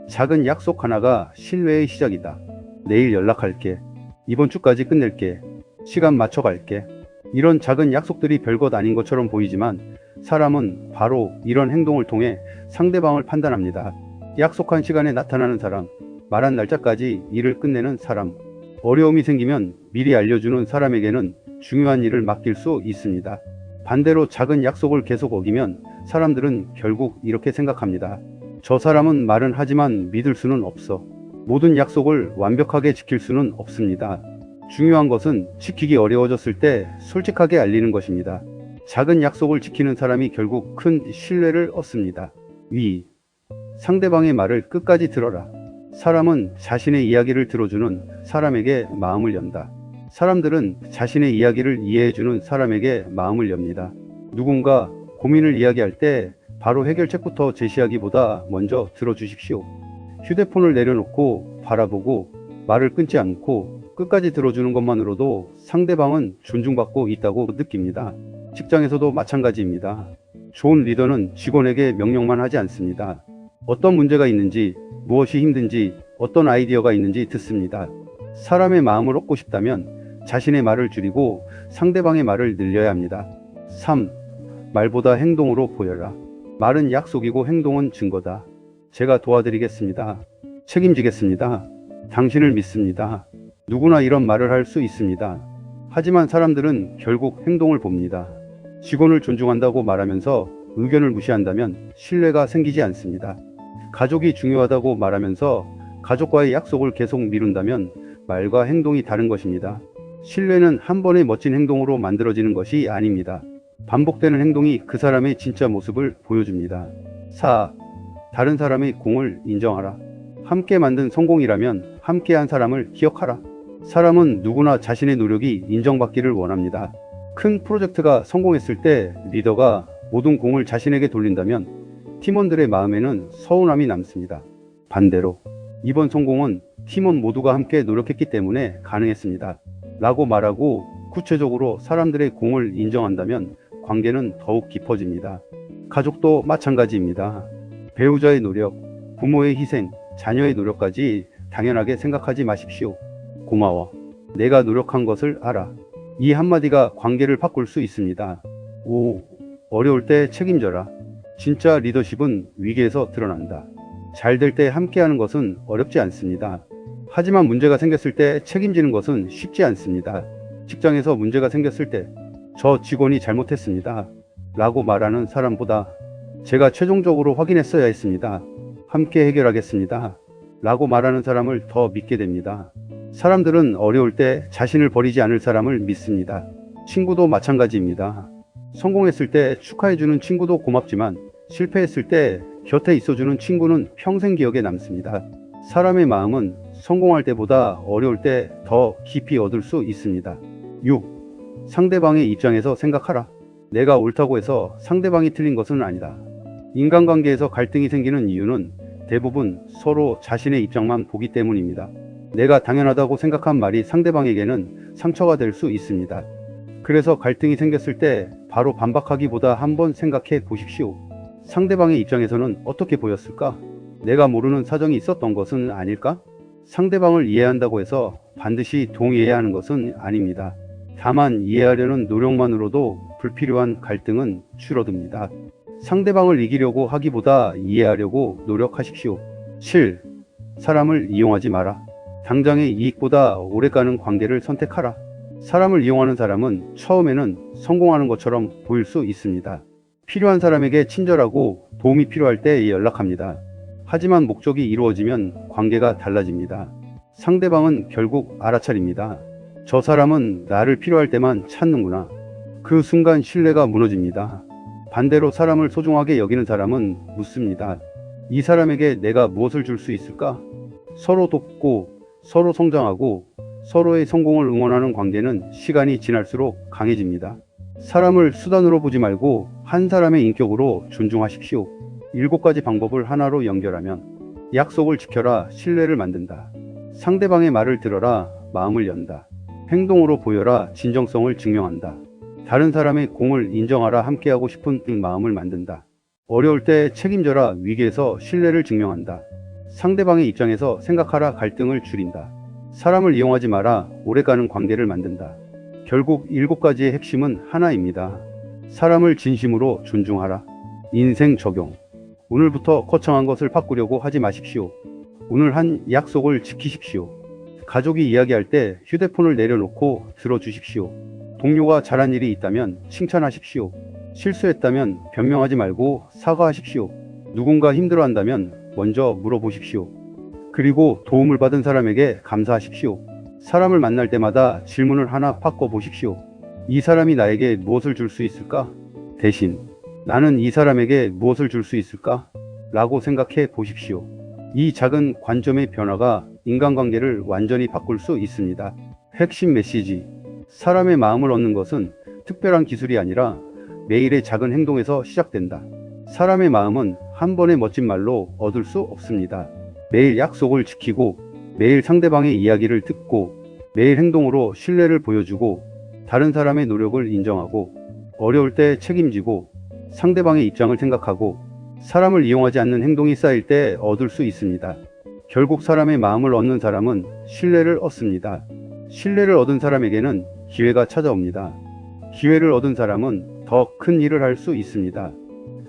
작은 약속 하나가 신뢰의 시작이다. 내일 연락할게. 이번 주까지 끝낼게. 시간 맞춰 갈게. 이런 작은 약속들이 별것 아닌 것처럼 보이지만 사람은 바로 이런 행동을 통해 상대방을 판단합니다. 약속한 시간에 나타나는 사람, 말한 날짜까지 일을 끝내는 사람, 어려움이 생기면 미리 알려주는 사람에게는 중요한 일을 맡길 수 있습니다. 반대로 작은 약속을 계속 어기면 사람들은 결국 이렇게 생각합니다. 저 사람은 말은 하지만 믿을 수는 없어. 모든 약속을 완벽하게 지킬 수는 없습니다. 중요한 것은 지키기 어려워졌을 때 솔직하게 알리는 것입니다. 작은 약속을 지키는 사람이 결국 큰 신뢰를 얻습니다. 2. 상대방의 말을 끝까지 들어라. 사람은 자신의 이야기를 들어주는 사람에게 마음을 연다. 사람들은 자신의 이야기를 이해해주는 사람에게 마음을 엽니다. 누군가 고민을 이야기할 때 바로 해결책부터 제시하기보다 먼저 들어주십시오. 휴대폰을 내려놓고 바라보고 말을 끊지 않고 끝까지 들어주는 것만으로도 상대방은 존중받고 있다고 느낍니다. 직장에서도 마찬가지입니다. 좋은 리더는 직원에게 명령만 하지 않습니다. 어떤 문제가 있는지, 무엇이 힘든지, 어떤 아이디어가 있는지 듣습니다. 사람의 마음을 얻고 싶다면 자신의 말을 줄이고 상대방의 말을 늘려야 합니다. 3. 말보다 행동으로 보여라. 말은 약속이고 행동은 증거다. 제가 도와드리겠습니다. 책임지겠습니다. 당신을 믿습니다. 누구나 이런 말을 할 수 있습니다. 하지만 사람들은 결국 행동을 봅니다. 직원을 존중한다고 말하면서 의견을 무시한다면 신뢰가 생기지 않습니다. 가족이 중요하다고 말하면서 가족과의 약속을 계속 미룬다면 말과 행동이 다른 것입니다. 신뢰는 한 번의 멋진 행동으로 만들어지는 것이 아닙니다. 반복되는 행동이 그 사람의 진짜 모습을 보여줍니다. 4. 다른 사람의 공을 인정하라. 함께 만든 성공이라면 함께한 사람을 기억하라. 사람은 누구나 자신의 노력이 인정받기를 원합니다. 큰 프로젝트가 성공했을 때 리더가 모든 공을 자신에게 돌린다면 팀원들의 마음에는 서운함이 남습니다. 반대로 이번 성공은 팀원 모두가 함께 노력했기 때문에 가능했습니다. 라고 말하고 구체적으로 사람들의 공을 인정한다면 관계는 더욱 깊어집니다. 가족도 마찬가지입니다. 배우자의 노력, 부모의 희생, 자녀의 노력까지 당연하게 생각하지 마십시오. 고마워. 내가 노력한 것을 알아. 이 한마디가 관계를 바꿀 수 있습니다. 5. 어려울 때 책임져라. 진짜 리더십은 위기에서 드러난다. 잘 될 때 함께하는 것은 어렵지 않습니다. 하지만 문제가 생겼을 때 책임지는 것은 쉽지 않습니다. 직장에서 문제가 생겼을 때 저 직원이 잘못했습니다. 라고 말하는 사람보다 제가 최종적으로 확인했어야 했습니다. 함께 해결하겠습니다. 라고 말하는 사람을 더 믿게 됩니다. 사람들은 어려울 때 자신을 버리지 않을 사람을 믿습니다. 친구도 마찬가지입니다. 성공했을 때 축하해주는 친구도 고맙지만 실패했을 때 곁에 있어주는 친구는 평생 기억에 남습니다. 사람의 마음은 성공할 때보다 어려울 때 더 깊이 얻을 수 있습니다. 6. 상대방의 입장에서 생각하라. 내가 옳다고 해서 상대방이 틀린 것은 아니다. 인간관계에서 갈등이 생기는 이유는 대부분 서로 자신의 입장만 보기 때문입니다. 내가 당연하다고 생각한 말이 상대방에게는 상처가 될 수 있습니다. 그래서 갈등이 생겼을 때 바로 반박하기보다 한번 생각해 보십시오. 상대방의 입장에서는 어떻게 보였을까? 내가 모르는 사정이 있었던 것은 아닐까? 상대방을 이해한다고 해서 반드시 동의해야 하는 것은 아닙니다. 다만 이해하려는 노력만으로도 불필요한 갈등은 줄어듭니다. 상대방을 이기려고 하기보다 이해하려고 노력하십시오. 7. 사람을 이용하지 마라. 당장의 이익보다 오래가는 관계를 선택하라. 사람을 이용하는 사람은 처음에는 성공하는 것처럼 보일 수 있습니다. 필요한 사람에게 친절하고 도움이 필요할 때 연락합니다. 하지만 목적이 이루어지면 관계가 달라집니다. 상대방은 결국 알아차립니다. 저 사람은 나를 필요할 때만 찾는구나. 그 순간 신뢰가 무너집니다. 반대로 사람을 소중하게 여기는 사람은 묻습니다. 이 사람에게 내가 무엇을 줄 수 있을까? 서로 돕고 서로 성장하고 서로의 성공을 응원하는 관계는 시간이 지날수록 강해집니다. 사람을 수단으로 보지 말고 한 사람의 인격으로 존중하십시오. 7가지 방법을 하나로 연결하면 약속을 지켜라, 신뢰를 만든다. 상대방의 말을 들어라, 마음을 연다. 행동으로 보여라, 진정성을 증명한다. 다른 사람의 공을 인정하라, 함께하고 싶은 마음을 만든다. 어려울 때 책임져라, 위기에서 신뢰를 증명한다. 상대방의 입장에서 생각하라, 갈등을 줄인다. 사람을 이용하지 마라, 오래가는 관계를 만든다. 결국 7가지의 핵심은 하나입니다. 사람을 진심으로 존중하라. 인생 적용. 오늘부터 거창한 것을 바꾸려고 하지 마십시오. 오늘 한 약속을 지키십시오. 가족이 이야기할 때 휴대폰을 내려놓고 들어주십시오. 동료가 잘한 일이 있다면 칭찬하십시오. 실수했다면 변명하지 말고 사과하십시오. 누군가 힘들어한다면 먼저 물어보십시오. 그리고 도움을 받은 사람에게 감사하십시오. 사람을 만날 때마다 질문을 하나 바꿔보십시오. 이 사람이 나에게 무엇을 줄 수 있을까? 대신 나는 이 사람에게 무엇을 줄 수 있을까? 라고 생각해 보십시오. 이 작은 관점의 변화가 인간관계를 완전히 바꿀 수 있습니다. 핵심 메시지. 사람의 마음을 얻는 것은 특별한 기술이 아니라 매일의 작은 행동에서 시작된다. 사람의 마음은 한 번의 멋진 말로 얻을 수 없습니다. 매일 약속을 지키고, 매일 상대방의 이야기를 듣고, 매일 행동으로 신뢰를 보여주고, 다른 사람의 노력을 인정하고, 어려울 때 책임지고, 상대방의 입장을 생각하고, 사람을 이용하지 않는 행동이 쌓일 때 얻을 수 있습니다. 결국 사람의 마음을 얻는 사람은 신뢰를 얻습니다. 신뢰를 얻은 사람에게는 기회가 찾아옵니다. 기회를 얻은 사람은 더 큰 일을 할 수 있습니다.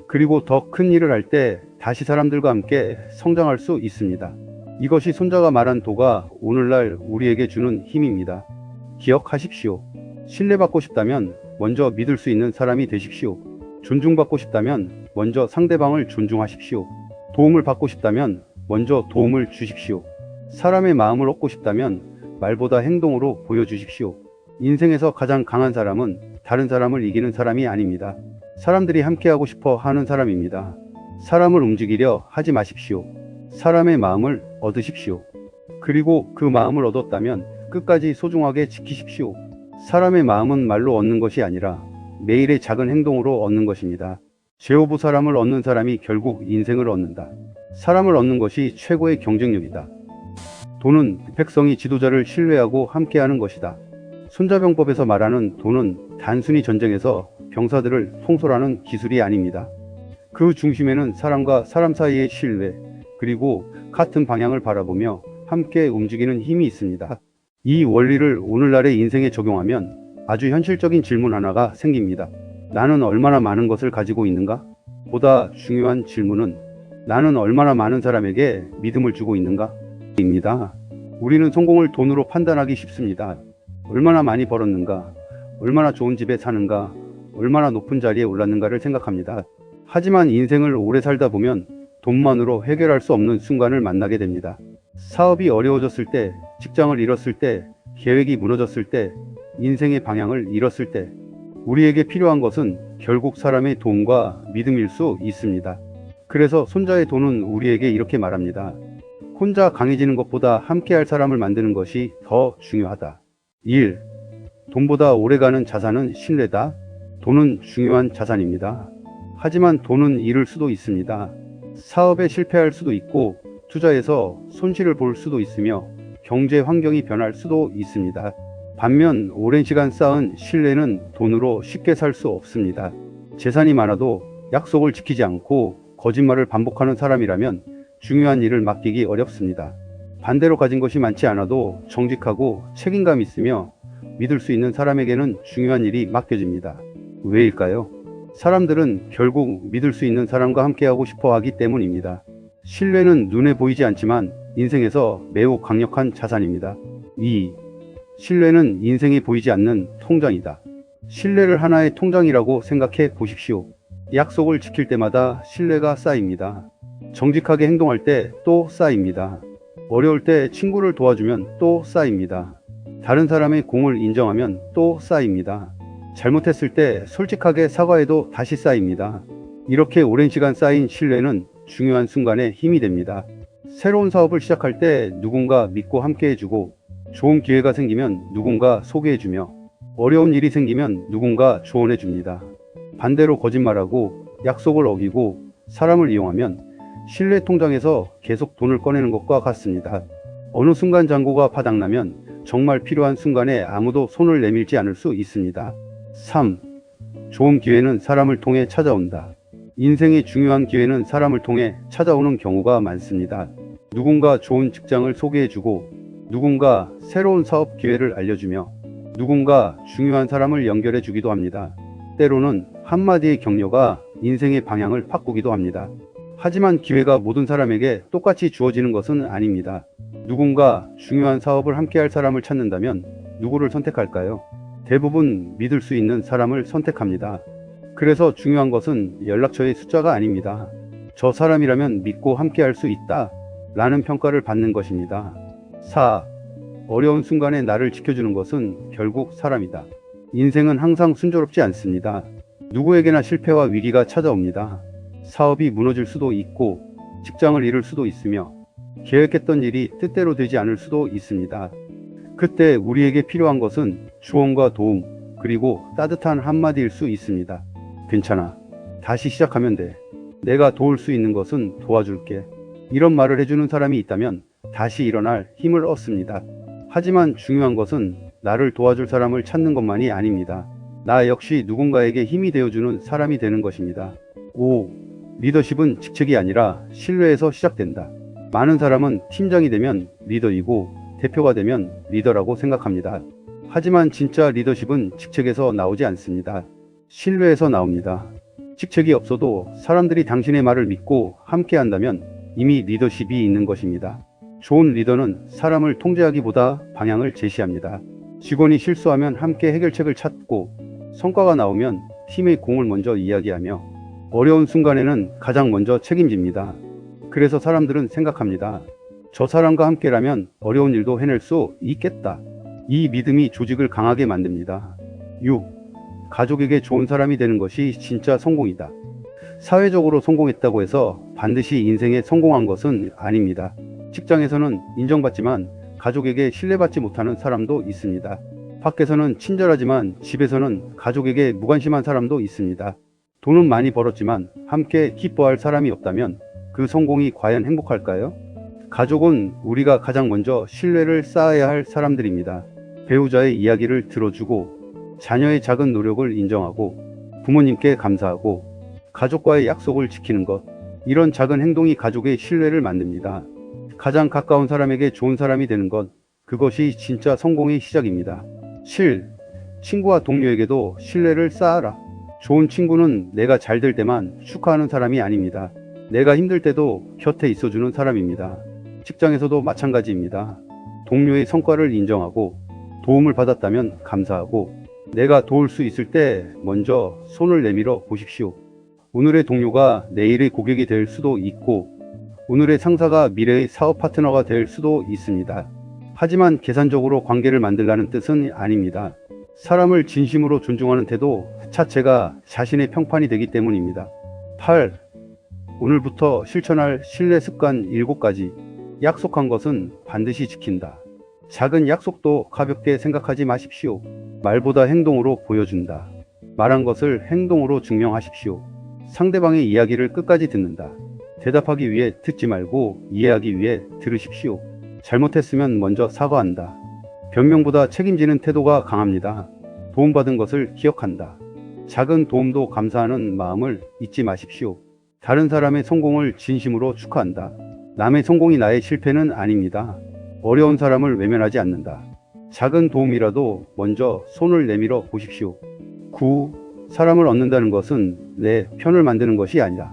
그리고 더 큰 일을 할 때 다시 사람들과 함께 성장할 수 있습니다. 이것이 손자가 말한 도가 오늘날 우리에게 주는 힘입니다. 기억하십시오. 신뢰받고 싶다면 먼저 믿을 수 있는 사람이 되십시오. 존중받고 싶다면 먼저 상대방을 존중하십시오. 도움을 받고 싶다면 먼저 도움을 주십시오. 사람의 마음을 얻고 싶다면 말보다 행동으로 보여주십시오. 인생에서 가장 강한 사람은 다른 사람을 이기는 사람이 아닙니다. 사람들이 함께하고 싶어 하는 사람입니다. 사람을 움직이려 하지 마십시오. 사람의 마음을 얻으십시오. 그리고 그 마음을 얻었다면 끝까지 소중하게 지키십시오. 사람의 마음은 말로 얻는 것이 아니라 매일의 작은 행동으로 얻는 것입니다. 제호부 사람을 얻는 사람이 결국 인생을 얻는다. 사람을 얻는 것이 최고의 경쟁력이다. 돈은 백성이 지도자를 신뢰하고 함께하는 것이다. 손자병법에서 말하는 돈은 단순히 전쟁에서 병사들을 통솔하는 기술이 아닙니다. 그 중심에는 사람과 사람 사이의 신뢰, 그리고 같은 방향을 바라보며 함께 움직이는 힘이 있습니다. 이 원리를 오늘날의 인생에 적용하면 아주 현실적인 질문 하나가 생깁니다. 나는 얼마나 많은 것을 가지고 있는가? 보다 중요한 질문은 나는 얼마나 많은 사람에게 믿음을 주고 있는가? 입니다. 우리는 성공을 돈으로 판단하기 쉽습니다. 얼마나 많이 벌었는가? 얼마나 좋은 집에 사는가? 얼마나 높은 자리에 올랐는가를 생각합니다. 하지만 인생을 오래 살다 보면 돈만으로 해결할 수 없는 순간을 만나게 됩니다. 사업이 어려워졌을 때, 직장을 잃었을 때, 계획이 무너졌을 때, 인생의 방향을 잃었을 때, 우리에게 필요한 것은 결국 사람의 도움과 믿음일 수 있습니다. 그래서 손자의 돈은 우리에게 이렇게 말합니다. 혼자 강해지는 것보다 함께할 사람을 만드는 것이 더 중요하다. 1. 돈보다 오래가는 자산은 신뢰다. 돈은 중요한 자산입니다. 하지만 돈은 잃을 수도 있습니다. 사업에 실패할 수도 있고 투자에서 손실을 볼 수도 있으며 경제 환경이 변할 수도 있습니다. 반면 오랜 시간 쌓은 신뢰는 돈으로 쉽게 살 수 없습니다. 재산이 많아도 약속을 지키지 않고 거짓말을 반복하는 사람이라면 중요한 일을 맡기기 어렵습니다. 반대로 가진 것이 많지 않아도 정직하고 책임감 있으며 믿을 수 있는 사람에게는 중요한 일이 맡겨집니다. 왜일까요? 사람들은 결국 믿을 수 있는 사람과 함께하고 싶어 하기 때문입니다. 신뢰는 눈에 보이지 않지만 인생에서 매우 강력한 자산입니다. 2. 신뢰는 인생에 보이지 않는 통장이다. 신뢰를 하나의 통장이라고 생각해 보십시오. 약속을 지킬 때마다 신뢰가 쌓입니다. 정직하게 행동할 때 또 쌓입니다. 어려울 때 친구를 도와주면 또 쌓입니다. 다른 사람의 공을 인정하면 또 쌓입니다. 잘못했을 때 솔직하게 사과해도 다시 쌓입니다. 이렇게 오랜 시간 쌓인 신뢰는 중요한 순간에 힘이 됩니다. 새로운 사업을 시작할 때 누군가 믿고 함께 해주고, 좋은 기회가 생기면 누군가 소개해주며, 어려운 일이 생기면 누군가 조언해줍니다. 반대로 거짓말하고 약속을 어기고 사람을 이용하면 신뢰 통장에서 계속 돈을 꺼내는 것과 같습니다. 어느 순간 잔고가 바닥나면 정말 필요한 순간에 아무도 손을 내밀지 않을 수 있습니다. 3. 좋은 기회는 사람을 통해 찾아온다. 인생의 중요한 기회는 사람을 통해 찾아오는 경우가 많습니다. 누군가 좋은 직장을 소개해주고, 누군가 새로운 사업 기회를 알려주며, 누군가 중요한 사람을 연결해주기도 합니다. 때로는 한마디의 격려가 인생의 방향을 바꾸기도 합니다. 하지만 기회가 모든 사람에게 똑같이 주어지는 것은 아닙니다. 누군가 중요한 사업을 함께할 사람을 찾는다면 누구를 선택할까요? 대부분 믿을 수 있는 사람을 선택합니다. 그래서 중요한 것은 연락처의 숫자가 아닙니다. 저 사람이라면 믿고 함께할 수 있다 라는 평가를 받는 것입니다. 4. 어려운 순간에 나를 지켜주는 것은 결국 사람이다. 인생은 항상 순조롭지 않습니다. 누구에게나 실패와 위기가 찾아옵니다. 사업이 무너질 수도 있고, 직장을 잃을 수도 있으며, 계획했던 일이 뜻대로 되지 않을 수도 있습니다. 그때 우리에게 필요한 것은 조언과 도움, 그리고 따뜻한 한마디일 수 있습니다. 괜찮아. 다시 시작하면 돼. 내가 도울 수 있는 것은 도와줄게. 이런 말을 해주는 사람이 있다면 다시 일어날 힘을 얻습니다. 하지만 중요한 것은 나를 도와줄 사람을 찾는 것만이 아닙니다. 나 역시 누군가에게 힘이 되어주는 사람이 되는 것입니다. 5. 리더십은 직책이 아니라 신뢰에서 시작된다. 많은 사람은 팀장이 되면 리더이고 대표가 되면 리더라고 생각합니다. 하지만 진짜 리더십은 직책에서 나오지 않습니다. 신뢰에서 나옵니다. 직책이 없어도 사람들이 당신의 말을 믿고 함께 한다면 이미 리더십이 있는 것입니다. 좋은 리더는 사람을 통제하기보다 방향을 제시합니다. 직원이 실수하면 함께 해결책을 찾고, 성과가 나오면 팀의 공을 먼저 이야기하며, 어려운 순간에는 가장 먼저 책임집니다. 그래서 사람들은 생각합니다. 저 사람과 함께라면 어려운 일도 해낼 수 있겠다. 이 믿음이 조직을 강하게 만듭니다. 6. 가족에게 좋은 사람이 되는 것이 진짜 성공이다. 사회적으로 성공했다고 해서 반드시 인생에 성공한 것은 아닙니다. 직장에서는 인정받지만 가족에게 신뢰받지 못하는 사람도 있습니다. 밖에서는 친절하지만 집에서는 가족에게 무관심한 사람도 있습니다. 돈은 많이 벌었지만 함께 기뻐할 사람이 없다면 그 성공이 과연 행복할까요? 가족은 우리가 가장 먼저 신뢰를 쌓아야 할 사람들입니다. 배우자의 이야기를 들어주고, 자녀의 작은 노력을 인정하고, 부모님께 감사하고, 가족과의 약속을 지키는 것, 이런 작은 행동이 가족의 신뢰를 만듭니다. 가장 가까운 사람에게 좋은 사람이 되는 것, 그것이 진짜 성공의 시작입니다. 7. 친구와 동료에게도 신뢰를 쌓아라. 좋은 친구는 내가 잘 될 때만 축하하는 사람이 아닙니다. 내가 힘들 때도 곁에 있어주는 사람입니다. 직장에서도 마찬가지입니다. 동료의 성과를 인정하고, 도움을 받았다면 감사하고, 내가 도울 수 있을 때 먼저 손을 내밀어 보십시오. 오늘의 동료가 내일의 고객이 될 수도 있고, 오늘의 상사가 미래의 사업 파트너가 될 수도 있습니다. 하지만 계산적으로 관계를 만들라는 뜻은 아닙니다. 사람을 진심으로 존중하는 태도 자체가 자신의 평판이 되기 때문입니다. 8. 오늘부터 실천할 신뢰 습관 7가지. 약속한 것은 반드시 지킨다. 작은 약속도 가볍게 생각하지 마십시오. 말보다 행동으로 보여준다. 말한 것을 행동으로 증명하십시오. 상대방의 이야기를 끝까지 듣는다. 대답하기 위해 듣지 말고 이해하기 위해 들으십시오. 잘못했으면 먼저 사과한다. 변명보다 책임지는 태도가 강합니다. 도움받은 것을 기억한다. 작은 도움도 감사하는 마음을 잊지 마십시오. 다른 사람의 성공을 진심으로 축하한다. 남의 성공이 나의 실패는 아닙니다. 어려운 사람을 외면하지 않는다. 작은 도움이라도 먼저 손을 내밀어 보십시오. 9. 사람을 얻는다는 것은 내 편을 만드는 것이 아니다.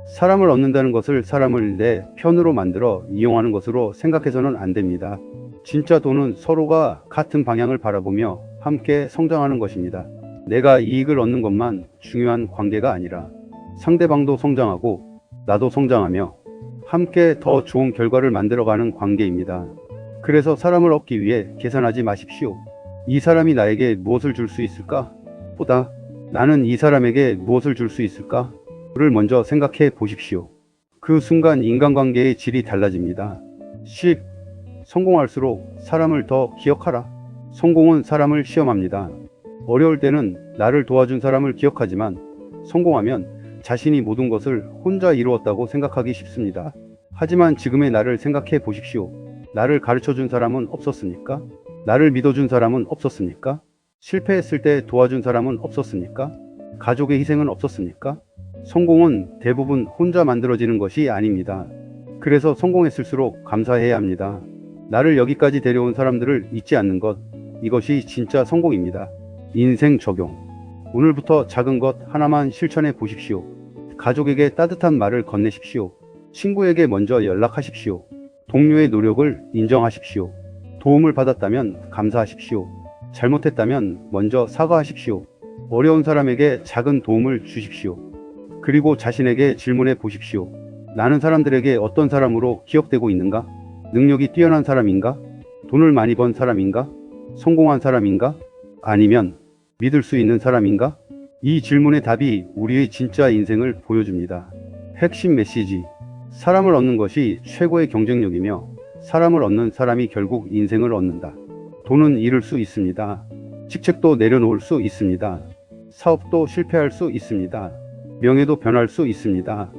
사람을 얻는다는 것을 사람을 내 편으로 만들어 이용하는 것으로 생각해서는 안 됩니다. 진짜 돈은 서로가 같은 방향을 바라보며 함께 성장하는 것입니다. 내가 이익을 얻는 것만 중요한 관계가 아니라 상대방도 성장하고 나도 성장하며 함께 더 좋은 결과를 만들어가는 관계입니다. 그래서 사람을 얻기 위해 계산하지 마십시오. 이 사람이 나에게 무엇을 줄 수 있을까? 보다 나는 이 사람에게 무엇을 줄 수 있을까? 를 먼저 생각해 보십시오. 그 순간 인간관계의 질이 달라집니다. 10. 성공할수록 사람을 더 기억하라. 성공은 사람을 시험합니다. 어려울 때는 나를 도와준 사람을 기억하지만 성공하면 자신이 모든 것을 혼자 이루었다고 생각하기 쉽습니다. 하지만 지금의 나를 생각해 보십시오. 나를 가르쳐준 사람은 없었습니까? 나를 믿어준 사람은 없었습니까? 실패했을 때 도와준 사람은 없었습니까? 가족의 희생은 없었습니까? 성공은 대부분 혼자 만들어지는 것이 아닙니다. 그래서 성공했을수록 감사해야 합니다. 나를 여기까지 데려온 사람들을 잊지 않는 것, 이것이 진짜 성공입니다. 인생 적용. 오늘부터 작은 것 하나만 실천해 보십시오. 가족에게 따뜻한 말을 건네십시오. 친구에게 먼저 연락하십시오. 동료의 노력을 인정하십시오. 도움을 받았다면 감사하십시오. 잘못했다면 먼저 사과하십시오. 어려운 사람에게 작은 도움을 주십시오. 그리고 자신에게 질문해 보십시오. 나는 사람들에게 어떤 사람으로 기억되고 있는가? 능력이 뛰어난 사람인가? 돈을 많이 번 사람인가? 성공한 사람인가? 아니면 믿을 수 있는 사람인가? 이 질문의 답이 우리의 진짜 인생을 보여줍니다. 핵심 메시지. 사람을 얻는 것이 최고의 경쟁력이며 사람을 얻는 사람이 결국 인생을 얻는다. 돈은 잃을 수 있습니다. 직책도 내려놓을 수 있습니다. 사업도 실패할 수 있습니다. 명예도 변할 수 있습니다.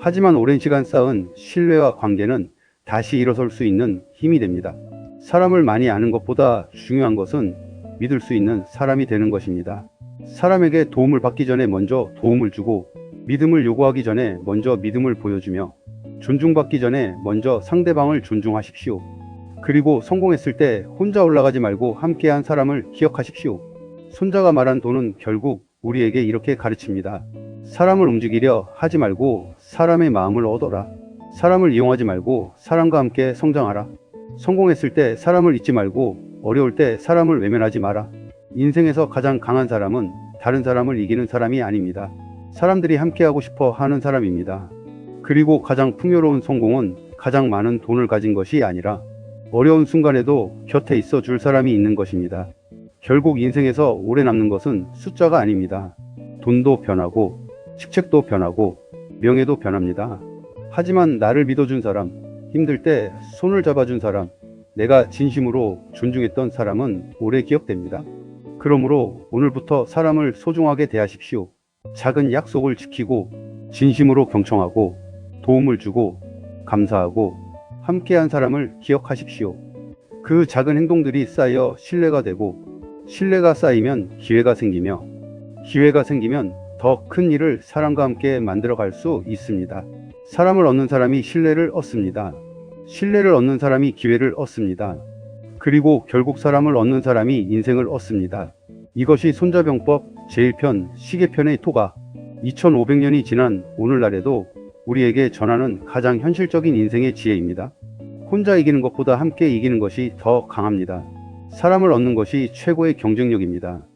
하지만 오랜 시간 쌓은 신뢰와 관계는 다시 일어설 수 있는 힘이 됩니다. 사람을 많이 아는 것보다 중요한 것은 믿을 수 있는 사람이 되는 것입니다. 사람에게 도움을 받기 전에 먼저 도움을 주고, 믿음을 요구하기 전에 먼저 믿음을 보여주며, 존중받기 전에 먼저 상대방을 존중하십시오. 그리고 성공했을 때 혼자 올라가지 말고 함께한 사람을 기억하십시오. 손자가 말한 돈은 결국 우리에게 이렇게 가르칩니다. 사람을 움직이려 하지 말고 사람의 마음을 얻어라. 사람을 이용하지 말고 사람과 함께 성장하라. 성공했을 때 사람을 잊지 말고 어려울 때 사람을 외면하지 마라. 인생에서 가장 강한 사람은 다른 사람을 이기는 사람이 아닙니다. 사람들이 함께하고 싶어 하는 사람입니다. 그리고 가장 풍요로운 성공은 가장 많은 돈을 가진 것이 아니라 어려운 순간에도 곁에 있어 줄 사람이 있는 것입니다. 결국 인생에서 오래 남는 것은 숫자가 아닙니다. 돈도 변하고 직책도 변하고 명예도 변합니다. 하지만 나를 믿어준 사람, 힘들 때 손을 잡아준 사람, 내가 진심으로 존중했던 사람은 오래 기억됩니다. 그러므로 오늘부터 사람을 소중하게 대하십시오. 작은 약속을 지키고 진심으로 경청하고 도움을 주고 감사하고 함께한 사람을 기억하십시오. 그 작은 행동들이 쌓여 신뢰가 되고, 신뢰가 쌓이면 기회가 생기며, 기회가 생기면 더 큰 일을 사람과 함께 만들어갈 수 있습니다. 사람을 얻는 사람이 신뢰를 얻습니다. 신뢰를 얻는 사람이 기회를 얻습니다. 그리고 결국 사람을 얻는 사람이 인생을 얻습니다. 이것이 손자병법 제1편 시계편의 토가 2500년이 지난 오늘날에도 우리에게 전하는 가장 현실적인 인생의 지혜입니다. 혼자 이기는 것보다 함께 이기는 것이 더 강합니다. 사람을 얻는 것이 최고의 경쟁력입니다.